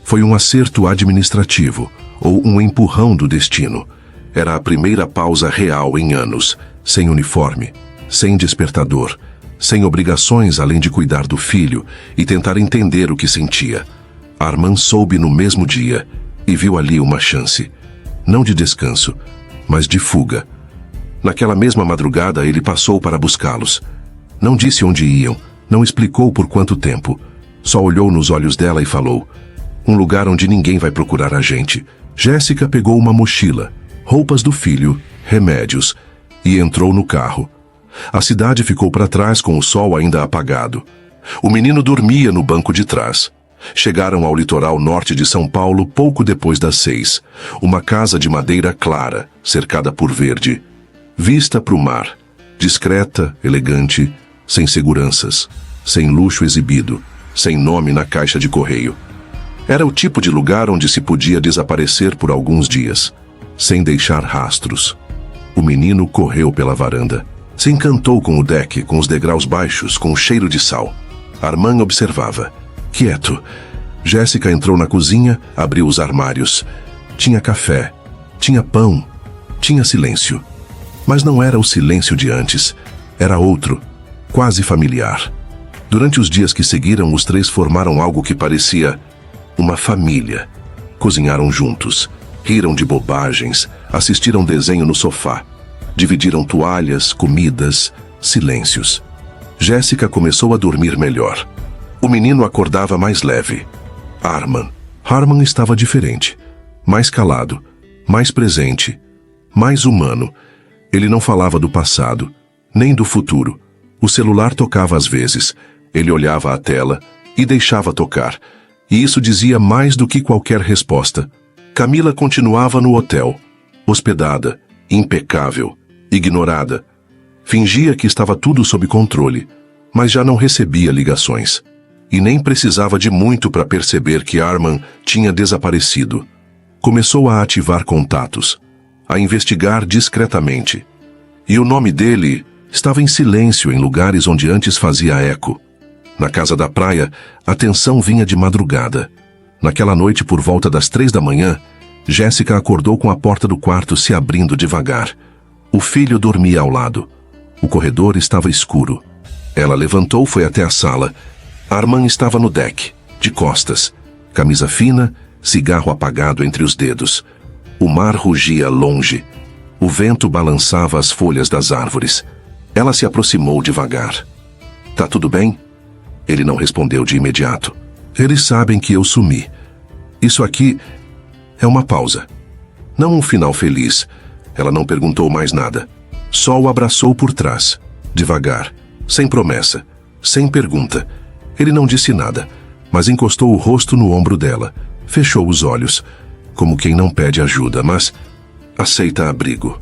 Foi um acerto administrativo, ou um empurrão do destino. Era a primeira pausa real em anos, sem uniforme, sem despertador, sem obrigações além de cuidar do filho e tentar entender o que sentia. Armand soube no mesmo dia e viu ali uma chance, não de descanso, mas de fuga. Naquela mesma madrugada ele passou para buscá-los. Não disse onde iam, não explicou por quanto tempo. Só olhou nos olhos dela e falou: "Um lugar onde ninguém vai procurar a gente." Jéssica pegou uma mochila, roupas do filho, remédios, e entrou no carro. A cidade ficou para trás com o sol ainda apagado. O menino dormia no banco de trás. Chegaram ao litoral norte de São Paulo pouco depois das 6. Uma casa de madeira clara, cercada por verde. Vista para o mar. Discreta, elegante, sem seguranças, sem luxo exibido, sem nome na caixa de correio. Era o tipo de lugar onde se podia desaparecer por alguns dias, sem deixar rastros. O menino correu pela varanda. Se encantou com o deck, com os degraus baixos, com o cheiro de sal. Armand observava. Quieto. Jéssica entrou na cozinha, abriu os armários. Tinha café, tinha pão, tinha silêncio. Mas não era o silêncio de antes. Era outro, quase familiar. Durante os dias que seguiram, os três formaram algo que parecia uma família. Cozinharam juntos, riram de bobagens, assistiram desenho no sofá, dividiram toalhas, comidas, silêncios. Jéssica começou a dormir melhor. O menino acordava mais leve. Harman estava diferente, mais calado, mais presente, mais humano. Ele não falava do passado, nem do futuro. O celular tocava às vezes. Ele olhava a tela e deixava tocar. E isso dizia mais do que qualquer resposta. Camila continuava no hotel, hospedada, impecável, ignorada. Fingia que estava tudo sob controle, mas já não recebia ligações. E nem precisava de muito para perceber que Arman tinha desaparecido. Começou a ativar contatos, a investigar discretamente. E o nome dele estava em silêncio em lugares onde antes fazia eco. Na casa da praia, a tensão vinha de madrugada. Naquela noite, por volta das 3 da manhã, Jéssica acordou com a porta do quarto se abrindo devagar. O filho dormia ao lado. O corredor estava escuro. Ela levantou, foi até a sala. Arman estava no deck, de costas, camisa fina, cigarro apagado entre os dedos. O mar rugia longe. O vento balançava as folhas das árvores. Ela se aproximou devagar. "Tá tudo bem?" Ele não respondeu de imediato. "Eles sabem que eu sumi. Isso aqui é uma pausa. Não um final feliz." Ela não perguntou mais nada. Só o abraçou por trás, devagar, sem promessa, sem pergunta. Ele não disse nada, mas encostou o rosto no ombro dela. Fechou os olhos, como quem não pede ajuda, mas aceita abrigo.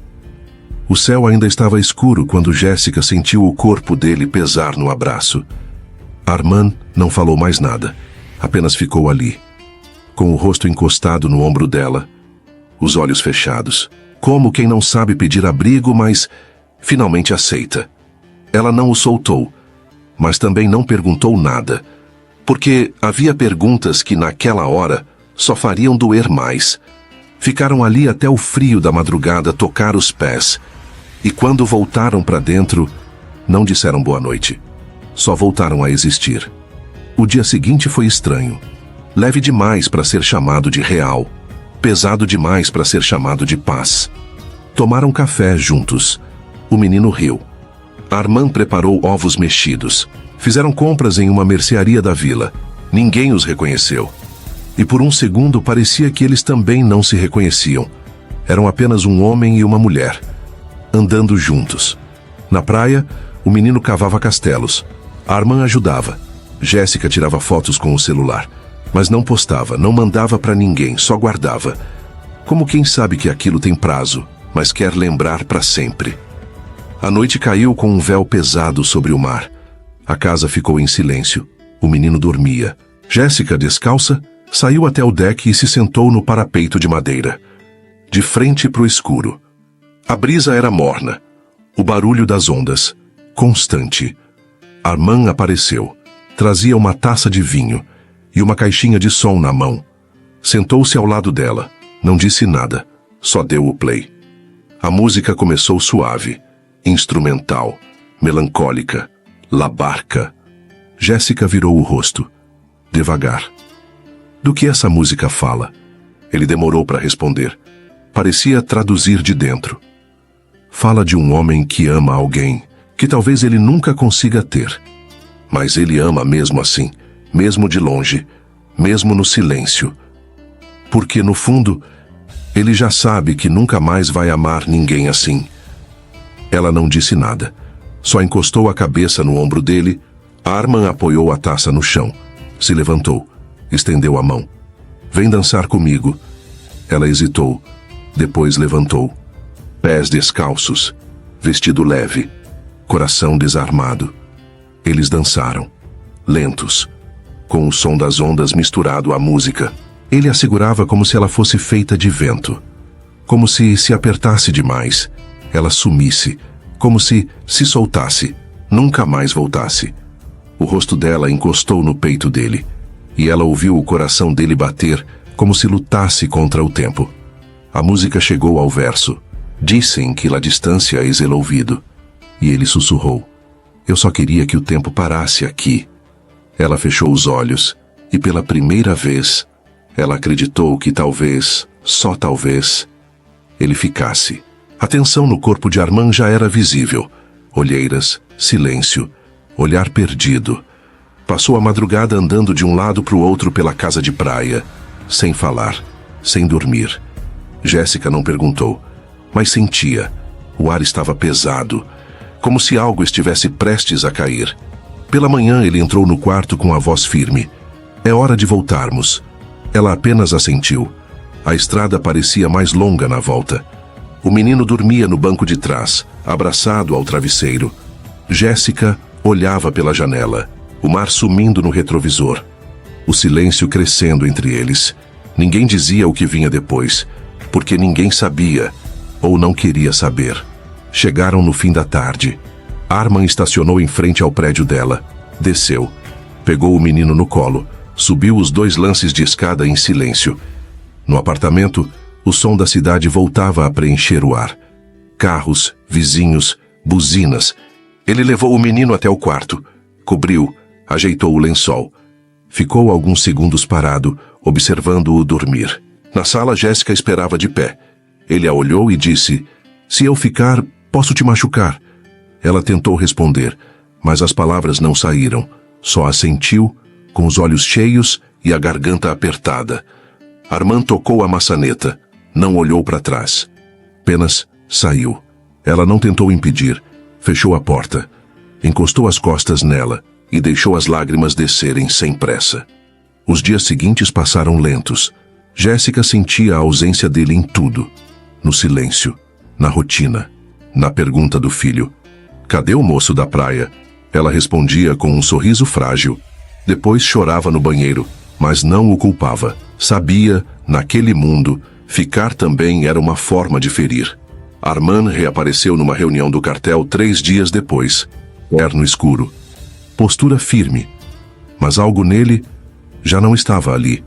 O céu ainda estava escuro quando Jéssica sentiu o corpo dele pesar no abraço. Arman não falou mais nada, apenas ficou ali, com o rosto encostado no ombro dela, os olhos fechados, como quem não sabe pedir abrigo, mas finalmente aceita. Ela não o soltou, mas também não perguntou nada, porque havia perguntas que naquela hora só fariam doer mais. Ficaram ali até o frio da madrugada tocar os pés, e quando voltaram para dentro, não disseram boa noite. Só voltaram a existir. O dia seguinte foi estranho. Leve demais para ser chamado de real. Pesado demais para ser chamado de paz. Tomaram café juntos. O menino riu. Arman preparou ovos mexidos. Fizeram compras em uma mercearia da vila. Ninguém os reconheceu. E por um segundo parecia que eles também não se reconheciam. Eram apenas um homem e uma mulher, andando juntos. Na praia, o menino cavava castelos. Arman ajudava. Jéssica tirava fotos com o celular, mas não postava, não mandava para ninguém, só guardava. Como quem sabe que aquilo tem prazo, mas quer lembrar para sempre. A noite caiu com um véu pesado sobre o mar. A casa ficou em silêncio. O menino dormia. Jéssica, descalça, saiu até o deck e se sentou no parapeito de madeira, de frente para o escuro. A brisa era morna, o barulho das ondas, constante. Arman apareceu. Trazia uma taça de vinho e uma caixinha de som na mão. Sentou-se ao lado dela. Não disse nada, só deu o play. A música começou suave, instrumental, melancólica, labarca. Jéssica virou o rosto, devagar. Do que essa música fala? Ele demorou para responder. Parecia traduzir de dentro. Fala de um homem que ama alguém, que talvez ele nunca consiga ter. Mas ele ama mesmo assim, mesmo de longe, mesmo no silêncio. Porque, no fundo, ele já sabe que nunca mais vai amar ninguém assim. Ela não disse nada. Só encostou a cabeça no ombro dele. Arman apoiou a taça no chão. Se levantou. Estendeu a mão. "Vem dançar comigo." Ela hesitou. Depois levantou. Pés descalços. Vestido leve. Coração desarmado. Eles dançaram. Lentos. Com o som das ondas misturado à música. Ele a segurava como se ela fosse feita de vento. Como se apertasse demais, ela sumisse. Como se soltasse, nunca mais voltasse. O rosto dela encostou no peito dele. E ela ouviu o coração dele bater como se lutasse contra o tempo. A música chegou ao verso. Dizem que la distância es el ouvido. E ele sussurrou. Eu só queria que o tempo parasse aqui, Ela fechou os olhos e pela primeira vez, ela acreditou que talvez, só talvez, ele ficasse. A tensão no corpo de Armand já era visível. Olheiras, silêncio, olhar perdido. Passou a madrugada andando de um lado para o outro pela casa de praia, sem falar, sem dormir. Jéssica não perguntou, mas sentia. O ar estava pesado, como se algo estivesse prestes a cair. Pela manhã ele entrou no quarto com a voz firme. É hora de voltarmos. Ela apenas assentiu. A estrada parecia mais longa na volta. O menino dormia no banco de trás, abraçado ao travesseiro. Jéssica olhava pela janela, o mar sumindo no retrovisor. O silêncio crescendo entre eles. Ninguém dizia o que vinha depois, porque ninguém sabia, ou não queria saber. Chegaram no fim da tarde. Armand estacionou em frente ao prédio dela. Desceu. Pegou o menino no colo. Subiu os 2 lances de escada em silêncio. No apartamento, o som da cidade voltava a preencher o ar. Carros, vizinhos, buzinas. Ele levou o menino até o quarto. Cobriu, ajeitou o lençol. Ficou alguns segundos parado, observando-o dormir. Na sala, Jéssica esperava de pé. Ele a olhou e disse: "Se eu ficar, posso te machucar." Ela tentou responder, mas as palavras não saíram. Só assentiu, com os olhos cheios e a garganta apertada. Armand tocou a maçaneta. Não olhou para trás. Apenas saiu. Ela não tentou impedir. Fechou a porta. Encostou as costas nela e deixou as lágrimas descerem sem pressa. Os dias seguintes passaram lentos. Jéssica sentia a ausência dele em tudo. No silêncio, na rotina, na pergunta do filho. "Cadê o moço da praia?" Ela respondia com um sorriso frágil. Depois chorava no banheiro, mas não o culpava. Sabia, naquele mundo, ficar também era uma forma de ferir. Armand reapareceu numa reunião do cartel 3 dias depois. Terno escuro. Postura firme. Mas algo nele já não estava ali.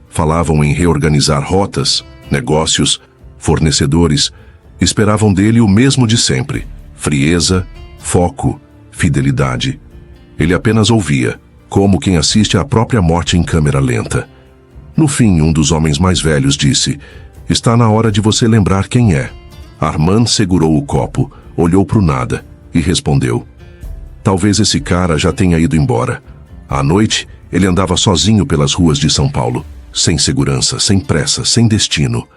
Falavam em reorganizar rotas, negócios, fornecedores. Esperavam dele o mesmo de sempre. Frieza, foco, fidelidade. Ele apenas ouvia, como quem assiste à própria morte em câmera lenta. No fim, um dos homens mais velhos disse: "Está na hora de você lembrar quem é." Armand segurou o copo, olhou para o nada e respondeu: "Talvez esse cara já tenha ido embora." À noite, ele andava sozinho pelas ruas de São Paulo, sem segurança, sem pressa, sem destino.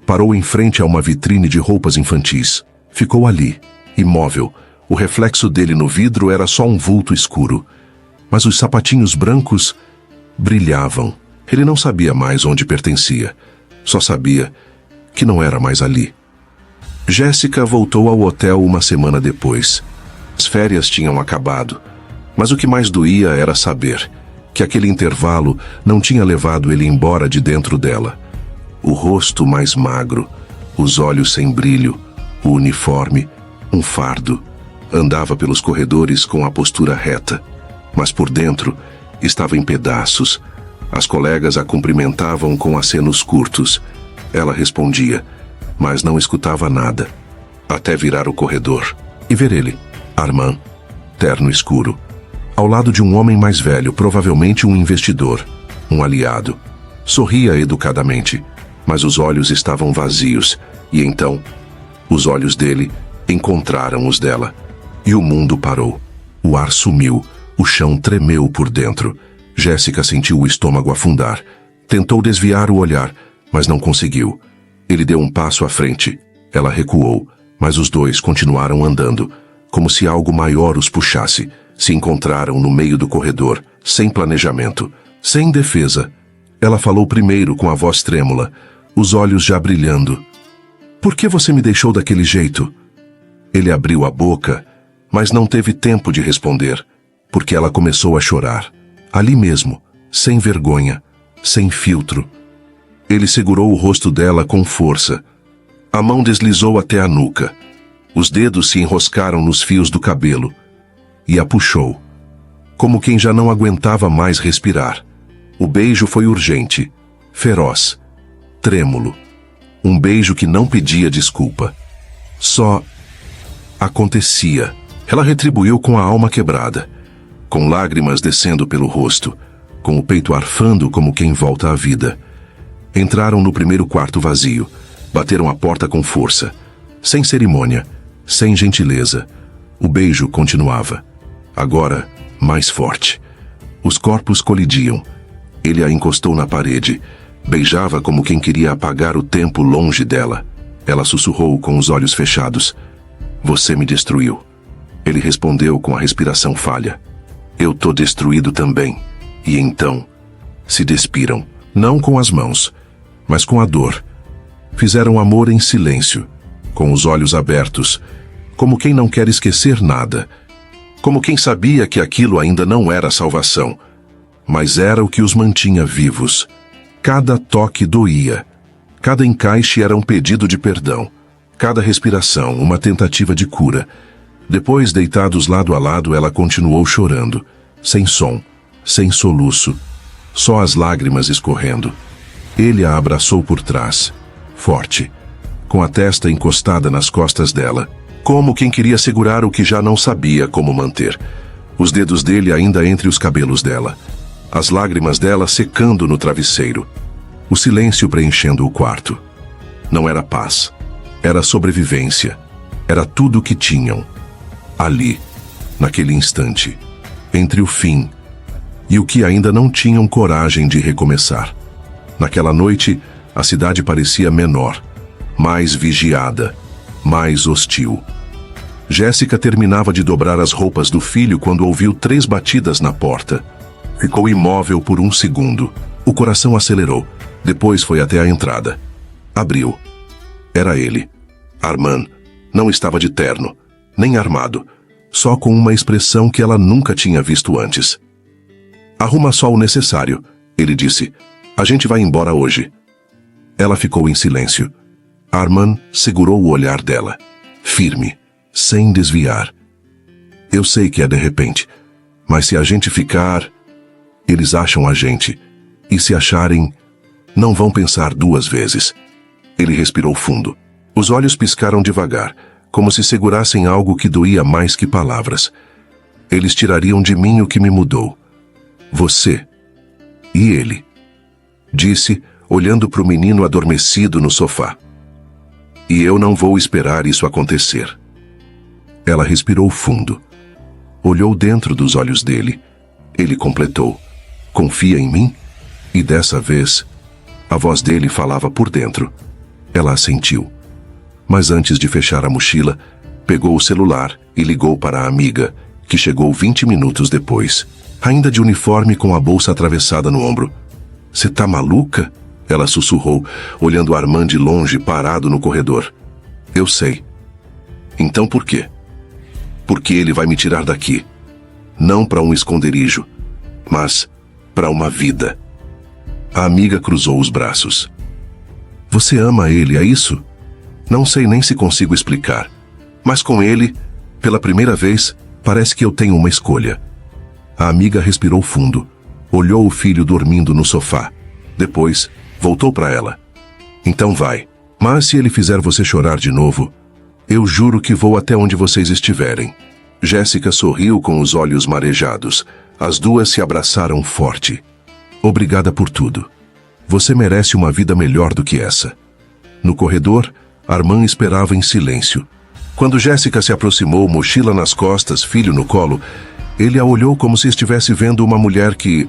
Parou em frente a uma vitrine de roupas infantis. Ficou ali, imóvel. O reflexo dele no vidro era só um vulto escuro. Mas os sapatinhos brancos brilhavam. Ele não sabia mais onde pertencia. Só sabia que não era mais ali. Jéssica voltou ao hotel uma semana depois. As férias tinham acabado. Mas o que mais doía era saber que aquele intervalo não tinha levado ele embora de dentro dela. O rosto mais magro, os olhos sem brilho, o uniforme, um fardo. Andava pelos corredores com a postura reta, mas por dentro estava em pedaços. As colegas a cumprimentavam com acenos curtos. Ela respondia, mas não escutava nada, até virar o corredor e ver ele, Armand, terno escuro, ao lado de um homem mais velho, provavelmente um investidor, um aliado. Sorria educadamente, mas os olhos estavam vazios, e então, os olhos dele encontraram os dela, e o mundo parou. O ar sumiu, o chão tremeu por dentro. Jéssica sentiu o estômago afundar. Tentou desviar o olhar, mas não conseguiu. Ele deu um passo à frente. Ela recuou, mas os dois continuaram andando, como se algo maior os puxasse. Se encontraram no meio do corredor, sem planejamento, sem defesa. Ela falou primeiro com a voz trêmula, os olhos já brilhando. "Por que você me deixou daquele jeito?" Ele abriu a boca, mas não teve tempo de responder, porque ela começou a chorar. Ali mesmo, sem vergonha, sem filtro. Ele segurou o rosto dela com força. A mão deslizou até a nuca. Os dedos se enroscaram nos fios do cabelo. E a puxou, como quem já não aguentava mais respirar. O beijo foi urgente, feroz, trêmulo. Um beijo que não pedia desculpa. Só acontecia. Ela retribuiu com a alma quebrada. com lágrimas descendo pelo rosto, com o peito arfando como quem volta à vida. Entraram no primeiro quarto vazio, bateram a porta com força, sem cerimônia, sem gentileza. O beijo continuava, agora mais forte. Os corpos colidiam. Ele a encostou na parede, beijava como quem queria apagar o tempo longe dela. Ela sussurrou com os olhos fechados: "Você me destruiu." Ele respondeu com a respiração falha: "Eu tô destruído também." E então se despiram, não com as mãos, mas com a dor. Fizeram amor em silêncio, com os olhos abertos, como quem não quer esquecer nada, como quem sabia que aquilo ainda não era salvação, mas era o que os mantinha vivos. Cada toque doía, cada encaixe era um pedido de perdão, cada respiração uma tentativa de cura. Depois, deitados lado a lado, ela continuou chorando, sem som, sem soluço, só as lágrimas escorrendo. Ele a abraçou por trás, forte, com a testa encostada nas costas dela, como quem queria segurar o que já não sabia como manter. Os dedos dele ainda entre os cabelos dela, as lágrimas dela secando no travesseiro, o silêncio preenchendo o quarto. Não era paz, era sobrevivência, era tudo o que tinham. Ali, naquele instante, entre o fim e o que ainda não tinham coragem de recomeçar. Naquela noite, a cidade parecia menor, mais vigiada, mais hostil. Jéssica terminava de dobrar as roupas do filho quando ouviu 3 batidas na porta. Ficou imóvel por um segundo. O coração acelerou. Depois foi até a entrada. Abriu. Era ele. Armand. Não estava de terno, nem armado, só com uma expressão que ela nunca tinha visto antes. "Arruma só o necessário", ele disse. "A gente vai embora hoje." Ela ficou em silêncio. Armand segurou o olhar dela, firme, sem desviar. "Eu sei que é de repente, mas se a gente ficar, eles acham a gente. E se acharem, não vão pensar 2 vezes." Ele respirou fundo. Os olhos piscaram devagar, como se segurassem algo que doía mais que palavras. "Eles tirariam de mim o que me mudou. Você. E ele", disse, olhando para o menino adormecido no sofá. "E eu não vou esperar isso acontecer." Ela respirou fundo. Olhou dentro dos olhos dele. Ele completou: "Confia em mim?" E dessa vez, a voz dele falava por dentro. Ela assentiu. Mas antes de fechar a mochila, pegou o celular e ligou para a amiga, que chegou 20 minutos depois, ainda de uniforme com a bolsa atravessada no ombro. "Você tá maluca?" Ela sussurrou, olhando Armand de longe, parado no corredor. "Eu sei." "Então por quê?" "Porque ele vai me tirar daqui. Não para um esconderijo, mas para uma vida." A amiga cruzou os braços. "Você ama ele, é isso?" "Não sei nem se consigo explicar. Mas com ele, pela primeira vez, parece que eu tenho uma escolha." A amiga respirou fundo, olhou o filho dormindo no sofá. Depois, voltou para ela. "Então vai. Mas se ele fizer você chorar de novo, eu juro que vou até onde vocês estiverem." Jéssica sorriu com os olhos marejados. As duas se abraçaram forte. "Obrigada por tudo. Você merece uma vida melhor do que essa." No corredor, Armand esperava em silêncio. Quando Jéssica se aproximou, mochila nas costas, filho no colo, ele a olhou como se estivesse vendo uma mulher que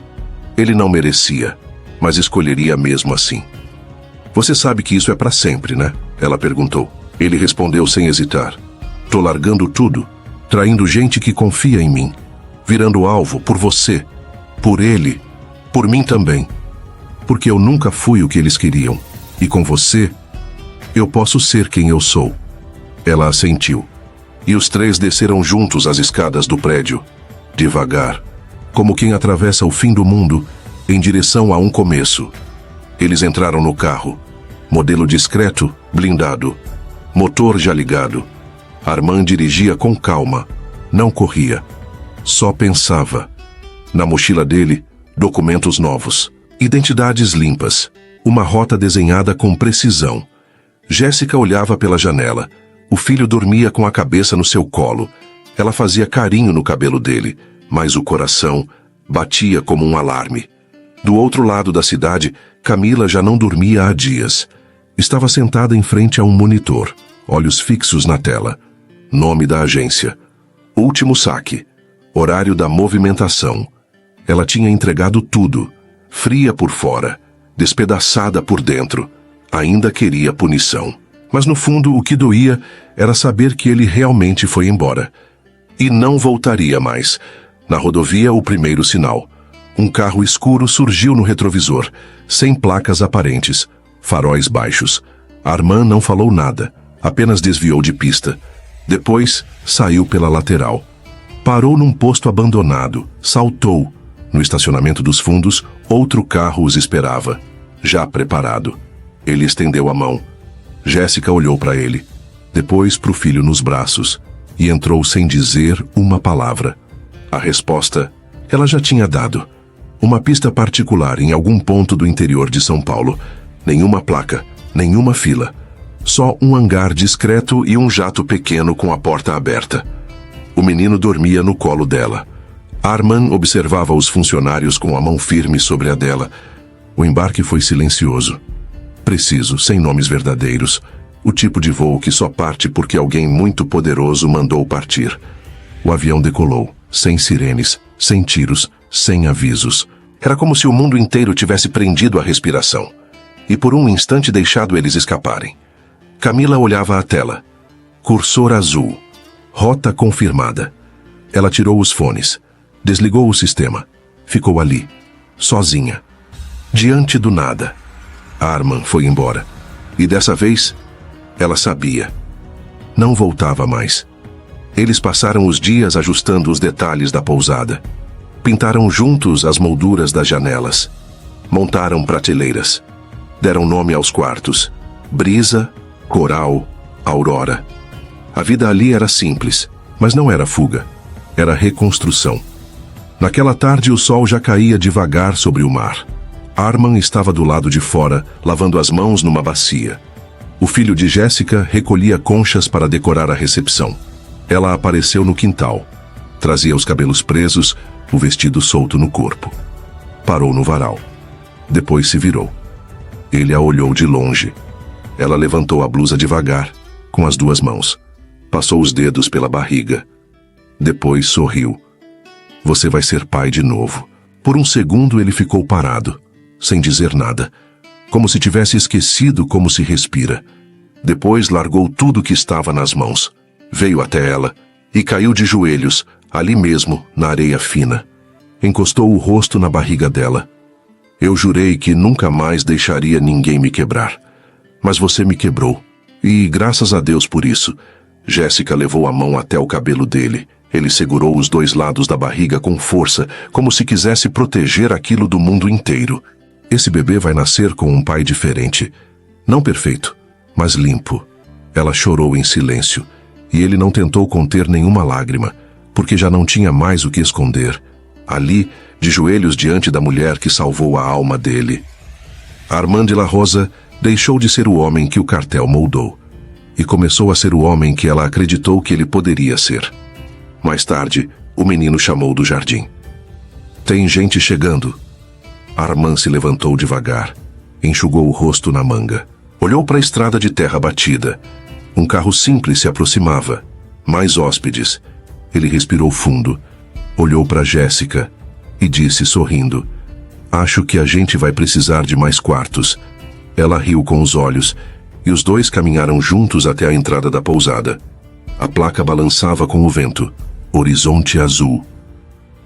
ele não merecia, mas escolheria mesmo assim. "Você sabe que isso é para sempre, né?" ela perguntou. Ele respondeu sem hesitar. "Tô largando tudo, traindo gente que confia em mim, virando alvo por você, por ele, por mim também. Porque eu nunca fui o que eles queriam, e com você, eu posso ser quem eu sou." Ela assentiu. E os 3 desceram juntos as escadas do prédio, devagar, como quem atravessa o fim do mundo, em direção a um começo. Eles entraram no carro, modelo discreto, blindado, motor já ligado. Armand dirigia com calma, não corria, só pensava. Na mochila dele, documentos novos, identidades limpas, uma rota desenhada com precisão. Jéssica olhava pela janela. O filho dormia com a cabeça no seu colo. Ela fazia carinho no cabelo dele. mas o coração batia como um alarme. Do outro lado da cidade, Camila já não dormia há dias. Estava sentada em frente a um monitor, olhos fixos na tela. Nome da agência. Último saque. Horário da movimentação. Ela tinha entregado tudo, fria por fora, despedaçada por dentro. Ainda queria punição. Mas no fundo o que doía era saber que ele realmente foi embora. E não voltaria mais. Na rodovia, o primeiro sinal. Um carro escuro surgiu no retrovisor, sem placas aparentes, faróis baixos. Armand não falou nada, apenas desviou de pista. Depois, saiu pela lateral. Parou num posto abandonado, saltou. No estacionamento dos fundos, outro carro os esperava, já preparado. Ele estendeu a mão. Jéssica olhou para ele, depois para o filho nos braços, e entrou sem dizer uma palavra. A resposta, ela já tinha dado. Uma pista particular em algum ponto do interior de São Paulo. Nenhuma placa, nenhuma fila. Só um hangar discreto e um jato pequeno com a porta aberta. O menino dormia no colo dela. Armand observava os funcionários com a mão firme sobre a dela. O embarque foi silencioso. Preciso, sem nomes verdadeiros. O tipo de voo que só parte porque alguém muito poderoso mandou partir. O avião decolou, sem sirenes, sem tiros, sem avisos. Era como se o mundo inteiro tivesse prendido a respiração e por um instante deixado eles escaparem. Camila olhava a tela. Cursor azul. Rota confirmada. Ela tirou os fones. Desligou o sistema. Ficou ali, sozinha. Diante do nada. Armand foi embora. E dessa vez, ela sabia. Não voltava mais. Eles passaram os dias ajustando os detalhes da pousada. Pintaram juntos as molduras das janelas. Montaram prateleiras. Deram nome aos quartos. Brisa, Coral, Aurora. A vida ali era simples, mas não era fuga. Era reconstrução. Naquela tarde o sol já caía devagar sobre o mar. Armand estava do lado de fora, lavando as mãos numa bacia. O filho de Jéssica recolhia conchas para decorar a recepção. Ela apareceu no quintal. Trazia os cabelos presos, o vestido solto no corpo. Parou no varal. Depois se virou. Ele a olhou de longe. Ela levantou a blusa devagar, com as duas mãos. Passou os dedos pela barriga. Depois sorriu. Você vai ser pai de novo. Por um segundo ele ficou parado, sem dizer nada, como se tivesse esquecido como se respira. Depois largou tudo que estava nas mãos. Veio até ela e caiu de joelhos, ali mesmo, na areia fina. Encostou o rosto na barriga dela. Eu jurei que nunca mais deixaria ninguém me quebrar. Mas você me quebrou. E graças a Deus por isso. Jéssica levou a mão até o cabelo dele. Ele segurou os dois lados da barriga com força, como se quisesse proteger aquilo do mundo inteiro. Esse bebê vai nascer com um pai diferente. Não perfeito, mas limpo. Ela chorou em silêncio, e ele não tentou conter nenhuma lágrima, porque já não tinha mais o que esconder. Ali, de joelhos diante da mulher que salvou a alma dele. Armand de la Rosa deixou de ser o homem que o cartel moldou, e começou a ser o homem que ela acreditou que ele poderia ser. Mais tarde, o menino chamou do jardim. Tem gente chegando. Armand se levantou devagar, enxugou o rosto na manga. Olhou para a estrada de terra batida. Um carro simples se aproximava. Mais hóspedes. Ele respirou fundo. Olhou para Jéssica e disse sorrindo: Acho que a gente vai precisar de mais quartos. Ela riu com os olhos e os dois caminharam juntos até a entrada da pousada. A placa balançava com o vento. Horizonte azul.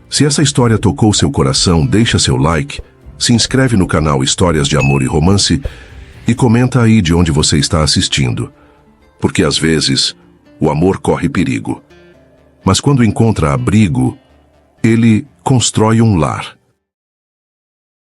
Se essa história tocou seu coração, deixa seu like, se inscreve no canal Histórias de Amor e Romance e comenta aí de onde você está assistindo. Porque às vezes o amor corre perigo. Mas quando encontra abrigo, ele constrói um lar.